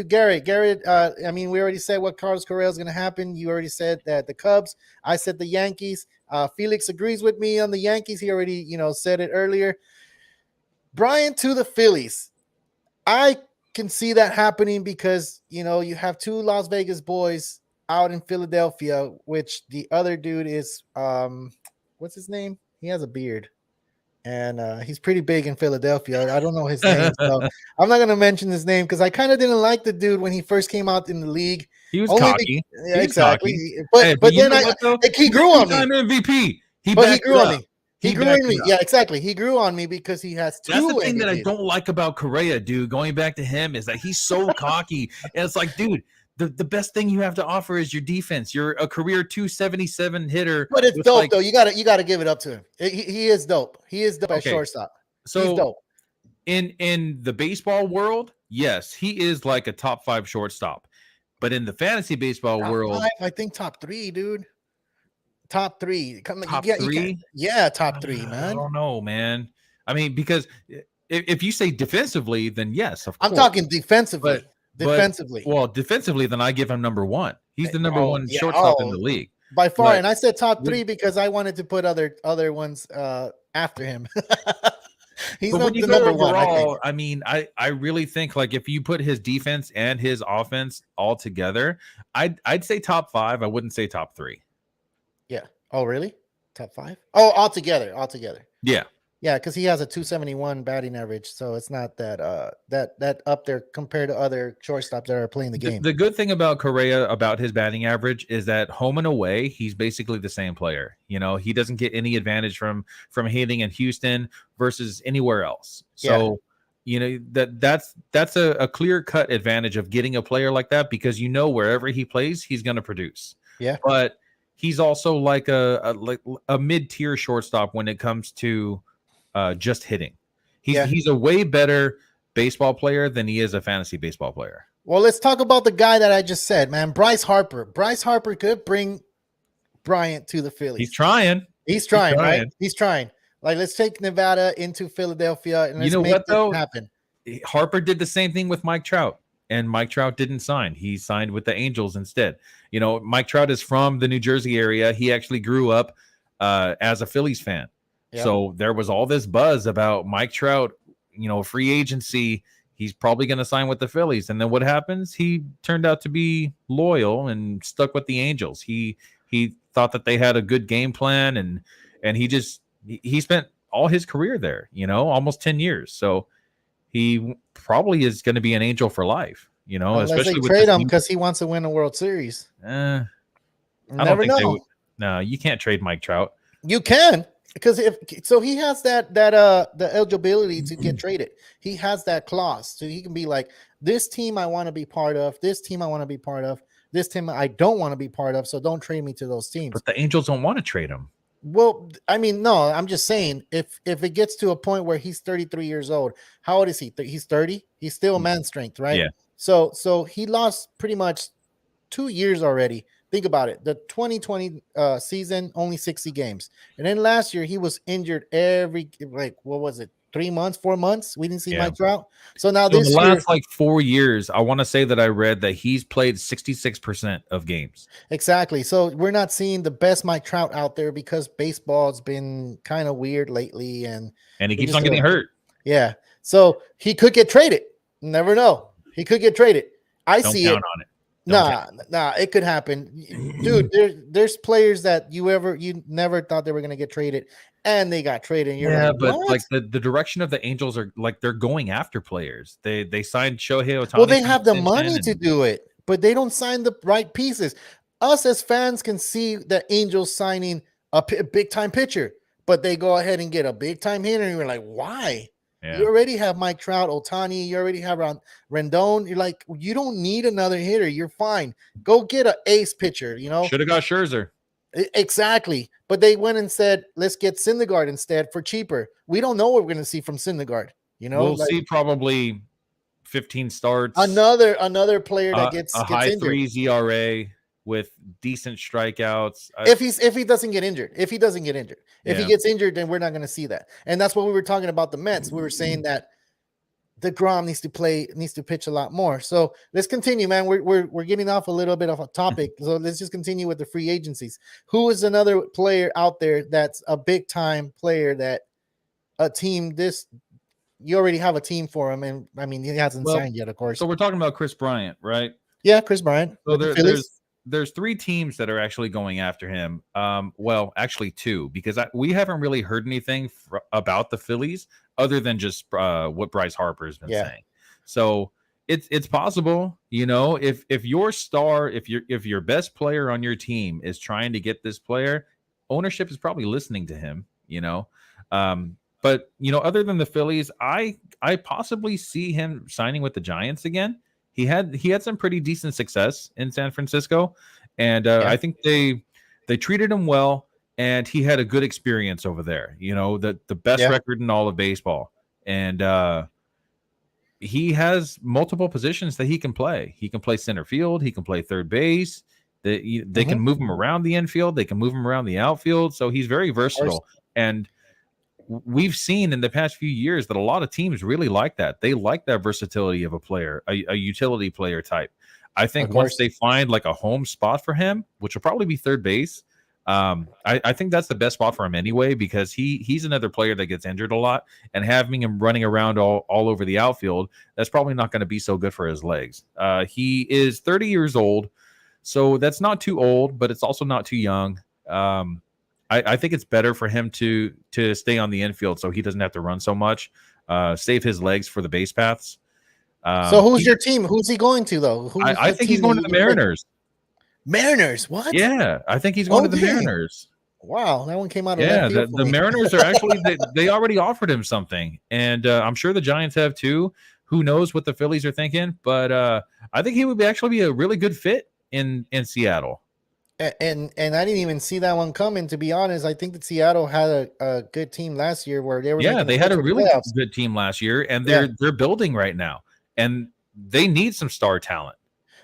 Garrett. Garrett, I mean, we already said what Carlos Correa is gonna happen. You already said that the Cubs. I said the Yankees. Felix agrees with me on the Yankees. He already, said it earlier. Brian to the Phillies. I can see that happening because you have two Las Vegas boys out in Philadelphia, which the other dude is what's his name? He has a beard and he's pretty big in Philadelphia. I don't know his name, so I'm not gonna mention his name because I kind of didn't like the dude when he first came out in the league. He was cocky. Yeah, exactly. Cocky. But then he grew on me. MVP. He grew on me. He grew on me. Yeah, exactly. He grew on me because he has two. That's the thing that I don't like about Correa, dude. Going back to him is that he's so cocky, and it's like, dude, the best thing you have to offer is your defense. You're a career 277 hitter, but it's dope though. You gotta give it up to him. He is dope. He is dope at shortstop. So he's dope. In the baseball world, yes, he is like a top 5 shortstop. But in the fantasy baseball world, I think top 3, dude. Top 3. Top 3? Yeah, top 3, man. I don't know, man. I mean, because if you say defensively, then yes, of course. I'm talking defensively. Well, defensively, then I give him number 1. He's the number 1 shortstop in the league. By far, and I said top 3 because I wanted to put other ones after him. He's not the number overall, 1. I mean, I really think like if you put his defense and his offense all together, I'd say top 5. I wouldn't say top 3. Yeah. Oh, really? Top 5? Oh, altogether. Yeah. Yeah, because he has a 271 batting average, so it's not that that up there compared to other shortstops that are playing the game. The good thing about Correa about his batting average is that home and away, he's basically the same player. He doesn't get any advantage from hitting in Houston versus anywhere else. So, that's a clear cut advantage of getting a player like that because wherever he plays, he's going to produce. Yeah, but he's also like a mid-tier shortstop when it comes to just hitting. He's a way better baseball player than he is a fantasy baseball player. Well, let's talk about the guy that I just said, man. Bryce Harper. Bryce Harper could bring Bryant to the Phillies. He's trying, right? He's trying. Like, let's take Nevada into Philadelphia and let's make it happen. Harper did the same thing with Mike Trout, and Mike Trout didn't sign. He signed with the Angels instead. Mike Trout is from the New Jersey area. He actually grew up as a Phillies fan. Yep. So there was all this buzz about Mike Trout, free agency. He's probably going to sign with the Phillies. And then what happens? He turned out to be loyal and stuck with the Angels. He thought that they had a good game plan, and he spent all his career there, almost 10 years. So he probably is going to be an Angel for life, especially with trade him because he wants to win a World Series. I don't think they would. No, you can't trade Mike Trout. You can. Because he has the eligibility to get traded. He has that clause, so he can be like, this team I want to be part of, this team I want to be part of, this team I don't want to be part of, so don't trade me to those teams. But the Angels don't want to trade him. Well, I mean, no, I'm just saying if it gets to a point where he's 33 years old, how old is he? He's 30. He's still man strength, right? Yeah. So he lost pretty much 2 years already. Think about it. The 2020 season, only 60 games. And then last year, he was injured what was it? 3 months, 4 months? We didn't see Mike Trout. So now this year, last 4 years, I want to say that I read that he's played 66% of games. Exactly. So we're not seeing the best Mike Trout out there because baseball's been kind of weird lately. And he keeps on getting hurt. Yeah. So he could get traded. Never know. He could get traded. Don't see count it. On it. Nah, it could happen, dude. There's players that you never thought they were gonna get traded, and they got traded. And you're but what? like the direction of the Angels are like they're going after players. They signed Shohei Ohtani. Well, they have the money to do it, but they don't sign the right pieces. Us as fans can see the Angels signing a big time pitcher, but they go ahead and get a big time hitter, and you're like, why? Yeah. You already have Mike Trout, Ohtani. You already have Rendon. You're like, you don't need another hitter. You're fine. Go get an ace pitcher. Should have got Scherzer. Exactly. But they went and said, let's get Syndergaard instead for cheaper. We don't know what we're going to see from Syndergaard. We'll see probably 15 starts, Another player that gets a high injured. 3s ERA with decent strikeouts. If he doesn't get injured, if he Yeah. gets injured, then we're not going to see that. And that's what we were talking about the Mets. We were saying that DeGrom needs to pitch a lot more. So let's continue, man. We're getting off a little bit of a topic. So let's just continue with the free agencies. Who is another player out there that's a big time player that a team you already have a team for him, and I mean he hasn't signed yet, of course. So we're talking about Chris Bryant, right? Yeah, Chris Bryant. So there's 3 teams that are actually going after him. Well, actually 2, because we haven't really heard anything about the Phillies other than just what Bryce Harper has been saying. So it's possible, if your star, if your best player on your team is trying to get this player, ownership is probably listening to him, But other than the Phillies, I possibly see him signing with the Giants again. He had some pretty decent success in San Francisco, and I think they treated him well, and he had a good experience over there. The best record in all of baseball, and he has multiple positions that he can play. He can play center field. He can play third base. They can move him around the infield. They can move him around the outfield. So he's very versatile, and we've seen in the past few years that a lot of teams really like that. They like that versatility of a player, a utility player type. I think once they find like a home spot for him, which will probably be third base, I think that's the best spot for him anyway, because he's another player that gets injured a lot, and having him running around all over the outfield, that's probably not going to be so good for his legs. He is 30 years old, so that's not too old, but it's also not too young. I think it's better for him to stay on the infield so he doesn't have to run so much, save his legs for the base paths. So who's your team? Who's he going to, though? I think he's going to the Mariners. Mariners? What? Yeah, I think he's going to the Mariners. Wow, that one came out of left field for me. Mariners are actually they already offered him something, and I'm sure the Giants have too. Who knows what the Phillies are thinking? But I think he would actually be a really good fit in Seattle. And I didn't even see that one coming, to be honest. I think that Seattle had a good team last year where they were they had a really good team last year, and they're building right now, and they need some star talent.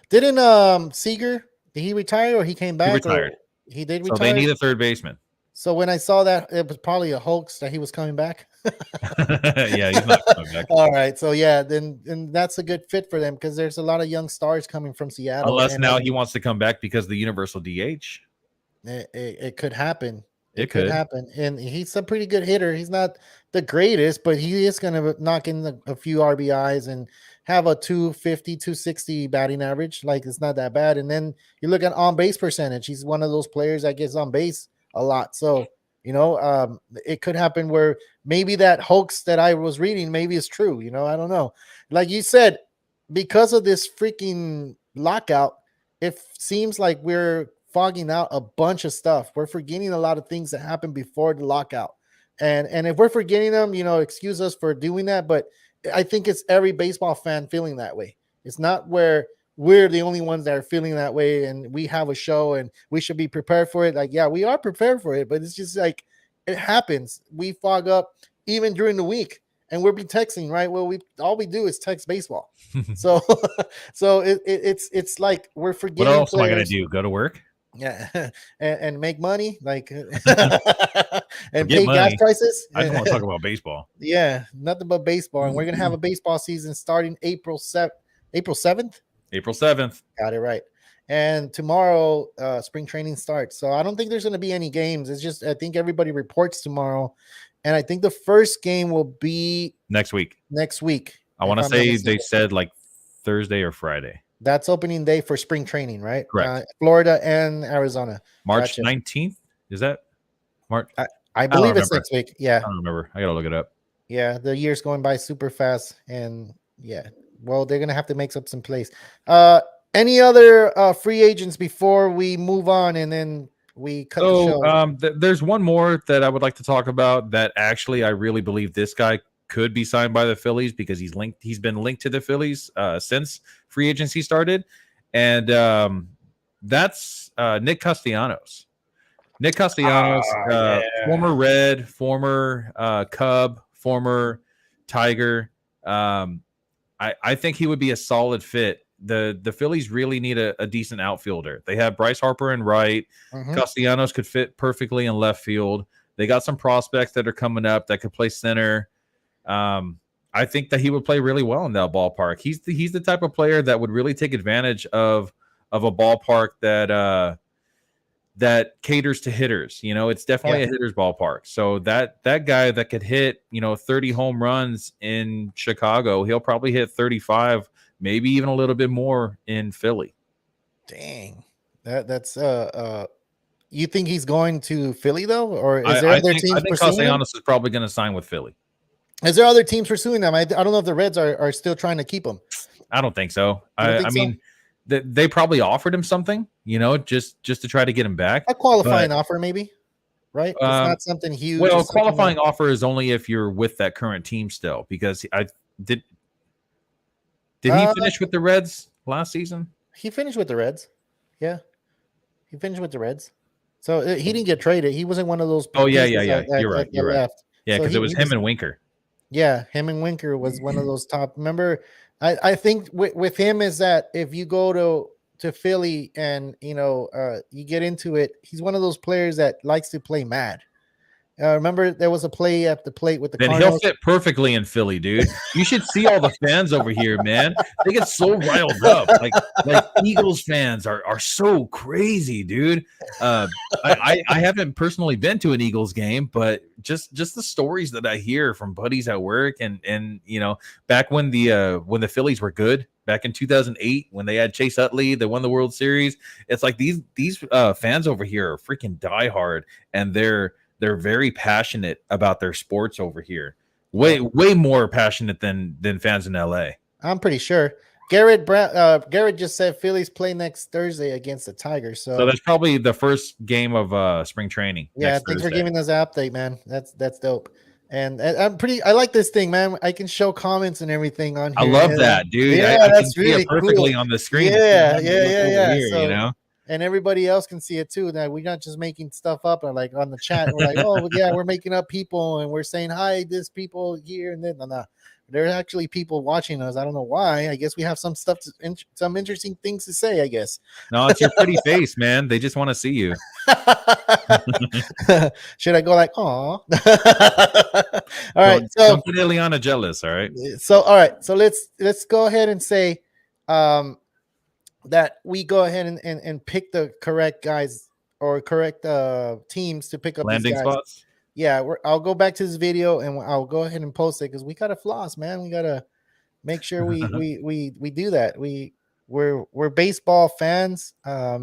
Didn't Seager, did he retire or he came back? He retired. He did retire. So they need a third baseman. So when I saw that, it was probably a hoax that he was coming back. Yeah, he's not coming back. All right, so then that's a good fit for them, because there's a lot of young stars coming from Seattle. Unless now he wants to come back because of the universal DH. It could happen. It could happen, and he's a pretty good hitter. He's not the greatest, but he is going to knock in a few RBIs and have a 250, 260 batting average. Like, it's not that bad. And then you look at on base percentage. He's one of those players that gets on base a lot. So, it could happen where maybe that hoax that I was reading maybe is true. I don't know. Like you said, because of this freaking lockout, it seems like we're fogging out a bunch of stuff. We're forgetting a lot of things that happened before the lockout. And if we're forgetting them, excuse us for doing that. But I think it's every baseball fan feeling that way. It's not where we're the only ones that are feeling that way, and we have a show and we should be prepared for it. Like, yeah, we are prepared for it, but it's just like it happens. We fog up even during the week, and we'll be texting, right? Well, all we do is text baseball. so it's like we're forgetting. What else am I gonna do? Go to work? Yeah, and make money, like and pay gas prices. I just want to talk about baseball. Yeah, nothing but baseball, and we're gonna have a baseball season starting April 7th. April 7th. Got it right. And tomorrow, spring training starts. So I don't think there's going to be any games. It's just I think everybody reports tomorrow, and I think the first game will be next week. I want to say they said like Thursday or Friday. That's opening day for spring training, right? Correct. Florida and Arizona. March 19th. Is that March? I believe it's next week. Yeah. I don't remember. I got to look it up. Yeah. The year's going by super fast. And yeah, well, they're going to have to make up some plays. Any other free agents before we move on and then we cut the show? There's one more that I would like to talk about that actually I really believe this guy could be signed by the Phillies because he's been linked to the Phillies since free agency started, and that's Nick Castellanos. Former Red, former Cub, former Tiger. I I think he would be a solid fit. The Phillies really need a decent outfielder. They have Bryce Harper in right. Mhm. Castellanos could fit perfectly in left field. They got some prospects that are coming up that could play center. I think that he would play really well in that ballpark. He's the type of player that would really take advantage of a ballpark that caters to hitters. You know, it's definitely a hitter's ballpark. So that guy that could hit, 30 home runs in Chicago, he'll probably hit 35, maybe even a little bit more in Philly. Dang. That's you think he's going to Philly though, or is there other teams I think pursuing him? Castellanos is probably going to sign with Philly. Is there other teams pursuing them? I don't know if the Reds are still trying to keep him. I don't think so. You don't think I so? mean, they probably offered him something, just to try to get him back. A qualifying offer, maybe, right? It's Um, not something huge. Well, it's something qualifying like- offer is only if you're with that current team still, because did he finish with the Reds last season? He finished with the Reds. Yeah, he finished with the Reds. So he didn't get traded. He wasn't one of those. Oh, yeah. pieces that You're right. left. Yeah, So because he- it was he him was- and Winker. Yeah, him and Winker was one of those top. Remember, I think with him is that if you go to Philly and you get into it, he's one of those players that likes to play mad. Remember, there was a play at the plate with the Then Cardinals. he'll fit perfectly in Philly, dude. You should see all the fans over here, man. They get so riled up. Like Eagles fans are so crazy, dude. I haven't personally been to an Eagles game, but just the stories that I hear from buddies at work and back when the Phillies were good back in 2008 when they had Chase Utley, they won the World Series. It's like these fans over here are freaking diehard, and they're very passionate about their sports over here. Way more passionate than fans in LA. I'm pretty sure. Garrett just said Phillies play next Thursday against the Tigers. So that's probably the first game of spring training. Yeah, next thanks for Thursday. giving us an update, man. That's dope. And I like this thing, man. I can show comments and everything on I here. love that, dude. Yeah, I that's can see really it perfectly cool. on the screen. Yeah, It's yeah, over yeah. here, So- and everybody else can see it too. That we're not just making stuff up or like on the chat. We're like, oh yeah, we're making up people and we're saying hi, this people here and then. No. There are actually people watching us. I don't know why. I guess we have some stuff, some interesting things to say. I guess. No, it's your pretty face, man. They just want to see you. Should I go like, oh? All right. Don't get Ileana jealous. All right. All right. So let's go ahead and say that we go ahead and pick the correct guys or correct teams to pick up these Landing guys. spots. Yeah, I'll go back to this video and I'll go ahead and post it because we gotta floss, man. We gotta make sure we do that. We're baseball fans. I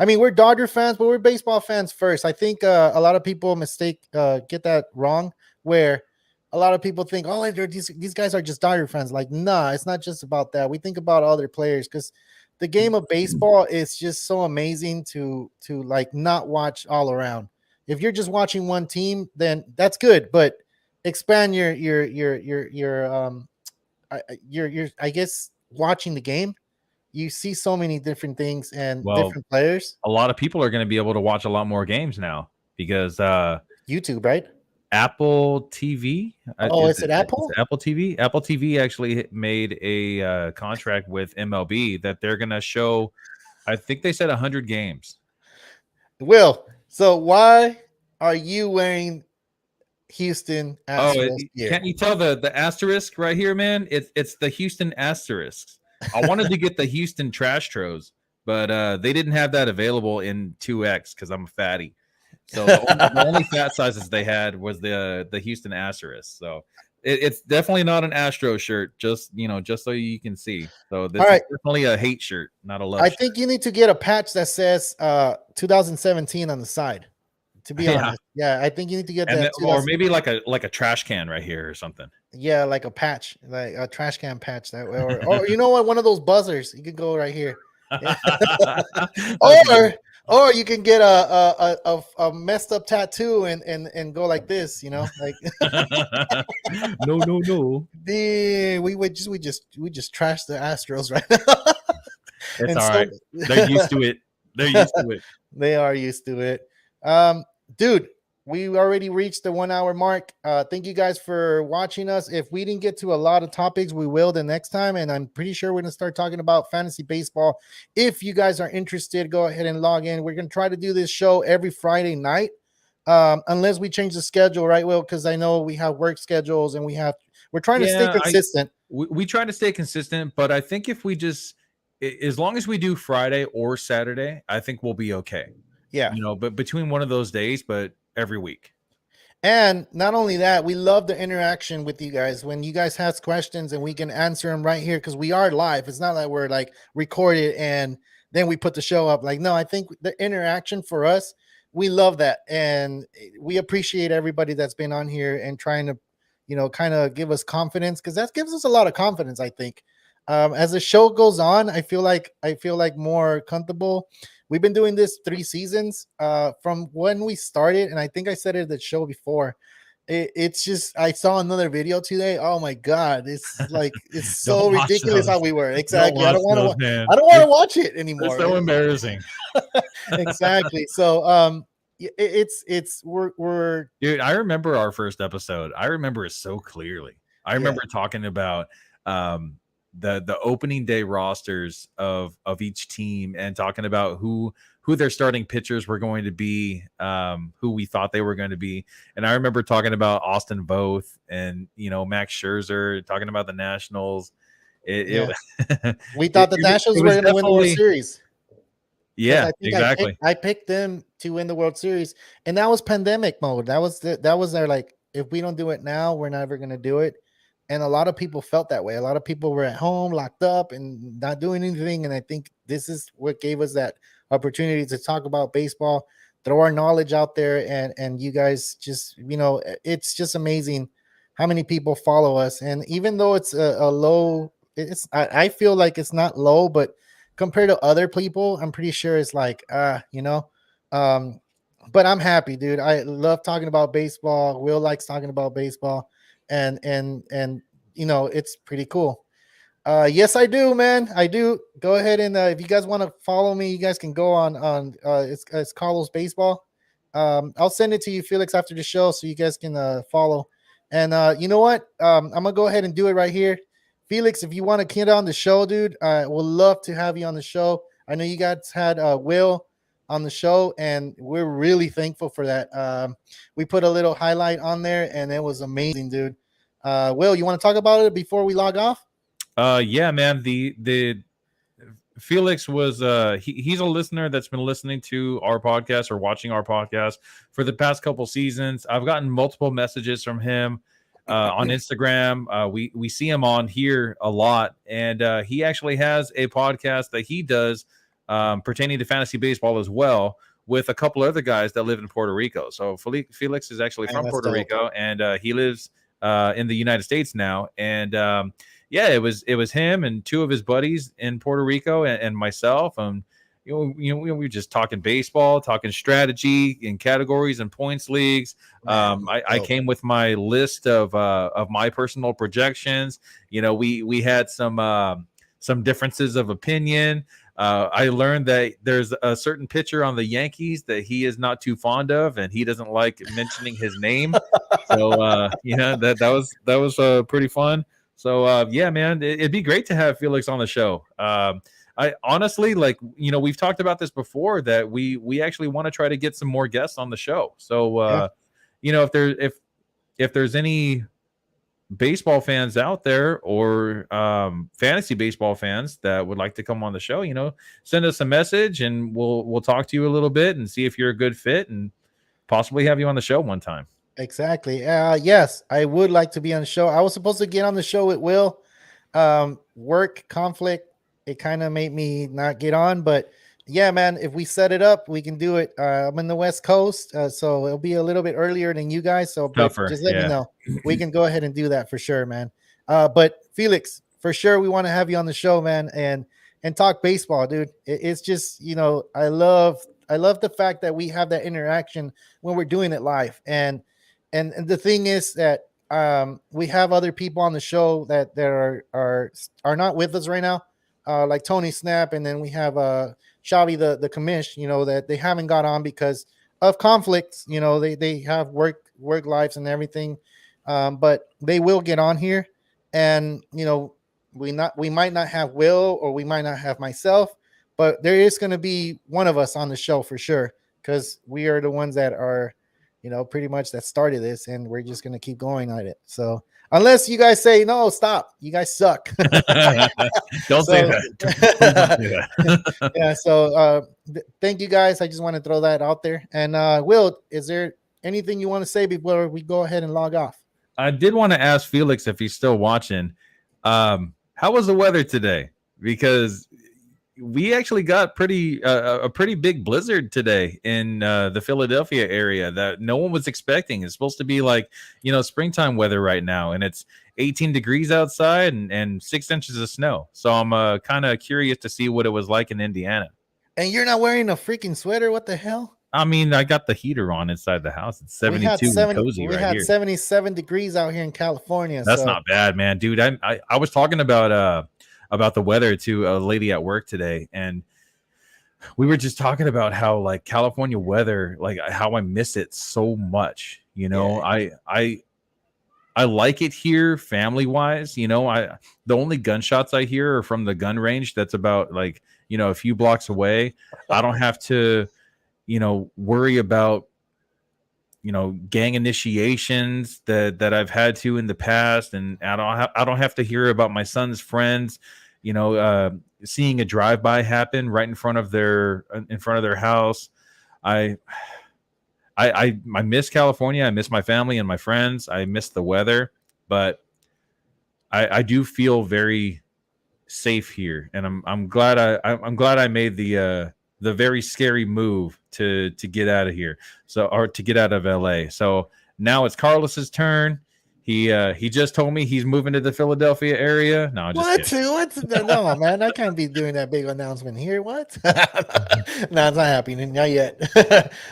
mean, we're Dodger fans, but we're baseball fans first. I think a lot of people get that wrong, where a lot of people think, oh, these guys are just Dodger fans. Like, nah, it's not just about that. We think about other players because the game of baseball is just so amazing to like not watch all around. If you're just watching one team, then that's good, but expand your I guess watching the game. You see so many different things and different players. A lot of people are going to be able to watch a lot more games now because YouTube, right? Apple TV. Oh, is it Apple? Is it Apple TV? Apple TV actually made a contract with MLB that they're going to show. I think they said 100 games. Will, so why are you wearing Houston asterisk gear? Can't you tell the asterisk right here, man? It's the Houston asterisks. I wanted to get the Houston Trash Tros, but they didn't have that available in 2X because I'm a fatty. So the only fat sizes they had was the Houston asterisk. So it's definitely not an Astro shirt, just so you can see. So this is definitely a hate shirt, not a love shirt. think you need to get a patch that says 2017 on the side. To be honest, yeah, I think you need to get that, or maybe like a trash can right here or something. Yeah, like a patch, like a trash can patch that way, or you know what, one of those buzzers. You could go right here, or you can get a messed up tattoo and go like this, like. No. We just trashed the Astros right now. It's all right. They're used to it. They are used to it. Dude, we already reached the 1 hour mark. Thank you guys for watching us. If we didn't get to a lot of topics, we will the next time. And I'm pretty sure we're going to start talking about fantasy baseball. If you guys are interested, go ahead and log in. We're going to try to do this show every Friday night, unless we change the schedule, right, Will? Because I know we have work schedules and we're trying to stay consistent. We try to stay consistent, but I think if we just, as long as we do Friday or Saturday, I think we'll be okay. Yeah. But between one of those days, but every week. And not only that, we love the interaction with you guys. When you guys ask questions and we can answer them right here, because we are live. It's not like we're like recorded and then we put the show up. Like, no, I think the interaction for us, we love that. And we appreciate everybody that's been on here and trying to, kind of give us confidence, because that gives us a lot of confidence, I think. As the show goes on, I feel like more comfortable. We've been doing this 3 seasons from when we started, and I think I said it at the show before. It's just, I saw another video today. Oh my god, it's like it's so ridiculous how we were. Exactly. I don't want to watch it anymore. It's so embarrassing. Exactly. So we're dude, I remember our first episode. I remember it so clearly. I remember talking about the opening day rosters of each team and talking about who their starting pitchers were going to be, who we thought they were going to be. And I remember talking about Austin Voth and Max Scherzer, talking about the Nationals. We thought the Nationals were going to win the World Series. Yeah, exactly. I picked them to win the World Series, and that was pandemic mode. That was their like, if we don't do it now, we're never going to do it. And a lot of people felt that way. A lot of people were at home, locked up, and not doing anything. And I think this is what gave us that opportunity to talk about baseball, throw our knowledge out there, and you guys just, it's just amazing how many people follow us. And even though it's a low, I feel like it's not low, but compared to other people, I'm pretty sure it's like, but I'm happy, dude. I love talking about baseball. Will likes talking about baseball. And it's pretty cool. Yes, I do, man. I do. Go ahead and if you guys want to follow me, you guys can go on it's Carlos Baseball. I'll send it to you, Felix, after the show, so you guys can follow. And you know what? I'm gonna go ahead and do it right here. Felix, if you want to get on the show, dude, we'll love to have you on the show. I know you guys had Will on the show, and we're really thankful for that. We put a little highlight on there, and it was amazing, dude. Will, you want to talk about it before we log off? Yeah, man. The Felix was he's a listener that's been listening to our podcast or watching our podcast for the past couple seasons. I've gotten multiple messages from him on Instagram. We see him on here a lot, and he actually has a podcast that he does pertaining to fantasy baseball as well, with a couple other guys that live in Puerto Rico. So Felix is actually from Puerto Rico, and he lives in the United States now. And it was him and 2 of his buddies in Puerto Rico and myself. We were just talking baseball, talking strategy and categories and points leagues. I came with my list of my personal projections. We had some differences of opinion. I learned that there's a certain pitcher on the Yankees that he is not too fond of, and he doesn't like mentioning his name. So that was pretty fun. So yeah, man, it'd be great to have Felix on the show. I honestly, we've talked about this before, that we actually want to try to get some more guests on the show. So if there's any baseball fans out there, or fantasy baseball fans that would like to come on the show, send us a message, and we'll talk to you a little bit and see if you're a good fit, and possibly have you on the show one time. Exactly. Yes, I would like to be on the show. I was supposed to get on the show with Will. Work conflict, it kind of made me not get on, but yeah, man, if we set it up, we can do it. I'm in the West Coast, so it'll be a little bit earlier than you guys. So just let me know. We can go ahead and do that for sure, man. But Felix, for sure, we want to have you on the show, man, and talk baseball, dude. It's just, I love the fact that we have that interaction when we're doing it live. And the thing is that we have other people on the show that are not with us right now, like Tony Snap, and then we have Xavi the commish, that they haven't got on because of conflicts. You know, they have work lives and everything, but they will get on here, and you know, we might not have Will, or we might not have myself, but there is going to be one of us on the show for sure, because we are the ones that are, you know, pretty much that started this, and we're just going to keep going at it. So unless you guys say no, stop, you guys suck. Don't say that. Please don't say that. Yeah, so thank you guys. I just want to throw that out there. And Will, is there anything you want to say before we go ahead and log off? I did want to ask Felix if he's still watching. How was the weather today? Because we actually got a pretty big blizzard today in the Philadelphia area that no one was expecting. It's supposed to be like, you know, springtime weather right now, and it's 18 degrees outside and 6 inches of snow. So I'm kind of curious to see what it was like in Indiana. And you're not wearing a freaking sweater? What the hell? I mean, I got the heater on inside the house. It's 72 and cozy right here. We had 77 degrees out here in California. That's not bad, man, dude. I was talking about the weather to a lady at work today, and we were just talking about how like California weather, like how I miss it so much. You know, yeah. I like it here family wise. You know, the only gunshots I hear are from the gun range that's about like, you know, a few blocks away. I don't have to, you know, worry about, you know, gang initiations that I've had to in the past, and I don't have to hear about my son's friends, you know, seeing a drive-by happen right in front of their house. I miss California. I miss my family and my friends. I miss the weather, but I do feel very safe here, and I'm glad I made the very scary move to get out of here, or to get out of LA. So now it's Carlos's turn. He just told me he's moving to the Philadelphia area. No, I'm just kidding. What? No, man, I can't be doing that big announcement here. What? No, it's not happening. Not yet.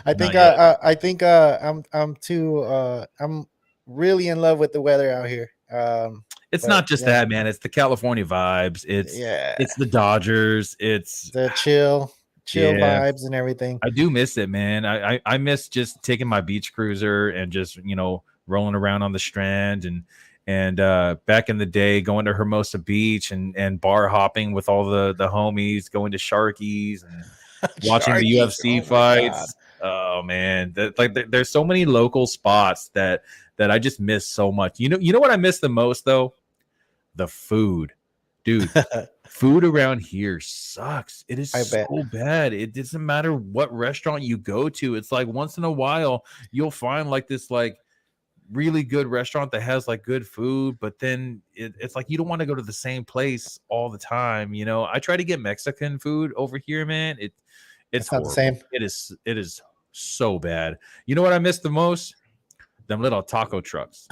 I think I'm too I'm really in love with the weather out here. It's not just that, man. It's the California vibes. It's the Dodgers. It's the chill vibes and everything. I do miss it, man. I miss just taking my beach cruiser and just, you know, rolling around on the Strand, and back in the day going to Hermosa Beach and bar hopping with all the homies, going to Sharky's and watching the UFC fights. Oh man, there's so many local spots that I just miss so much. You know what I miss the most though? The food, dude. Food around here sucks. It is so bad. It doesn't matter what restaurant you go to. It's like once in a while you'll find like this like really good restaurant that has like good food, but then it's like you don't want to go to the same place all the time. You know, I try to get Mexican food over here, man. It's not the same. It is so bad. You know what I miss the most? Them little taco trucks.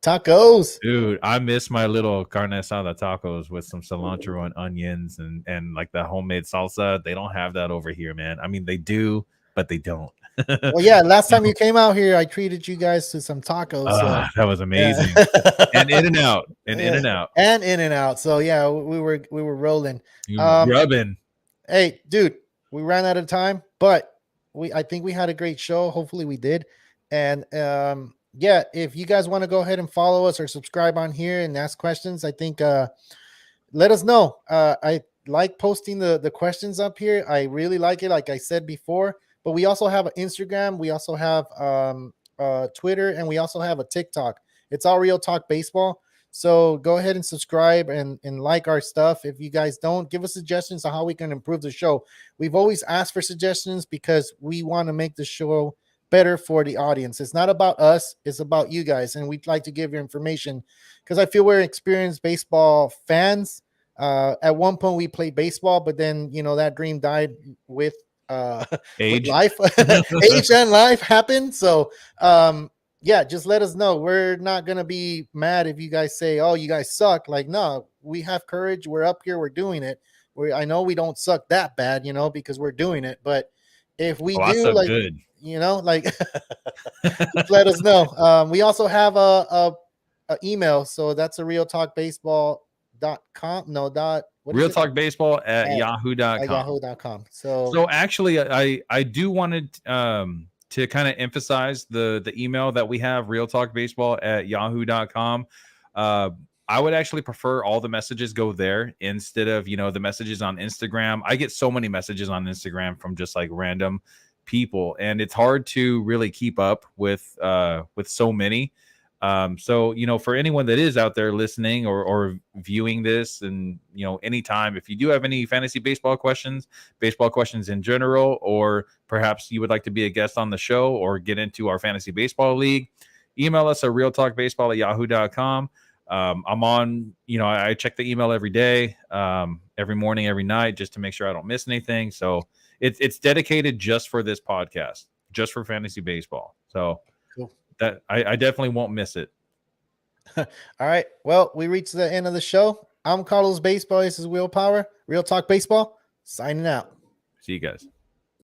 Tacos, dude. I miss my little carne asada tacos with some cilantro and onions and like the homemade salsa. They don't have that over here, man. I mean, they do, but they don't. Well, yeah, last time you came out here, I treated you guys to some tacos. That was amazing. Yeah. and in and out. So yeah, we were rolling. Rubbing. Hey, dude, we ran out of time, but I think we had a great show. Hopefully we did. And yeah, if you guys want to go ahead and follow us or subscribe on here and ask questions, I think let us know. I like posting the questions up here. I really like it, like I said before. But we also have an Instagram, we also have Twitter, and we also have a TikTok. It's all Real Talk Baseball. So go ahead and subscribe and like our stuff. If you guys don't, give us suggestions on how we can improve the show. We've always asked for suggestions because we want to make the show better for the audience. It's not about us, it's about you guys. And we'd like to give you information because I feel we're experienced baseball fans. At one point we played baseball, but then, you know, that dream died with age. With life. Age and life happened. So yeah, just let us know. We're not gonna be mad if you guys say, oh, you guys suck. Like, no, we have courage. We're up here, we're doing it. I know we don't suck that bad, you know, because we're doing it. But if we do, like good. You know, like let us know. We also have a email, so that's a realtalkbaseball.com. No, dot What Real is it? Talk Baseball at At yahoo.com. yahoo.com. So So actually, I do wanted to kind of emphasize the email that we have, Real Talk Baseball at yahoo.com. I would actually prefer all the messages go there instead of, the messages on Instagram. I get so many messages on Instagram from just like random people, and it's hard to really keep up with so many. So, for anyone that is out there listening or viewing this, and, anytime, if you do have any fantasy baseball questions in general, or perhaps you would like to be a guest on the show or get into our fantasy baseball league, email us at realtalkbaseball at yahoo.com. I'm on, I check the email every day, every morning, every night, just to make sure I don't miss anything. So it's dedicated just for this podcast, just for fantasy baseball. So cool. that I definitely won't miss it. All right. Well, we reached the end of the show. I'm Carlos Baseball. This is Willpower. Real Talk Baseball. Signing out. See you guys.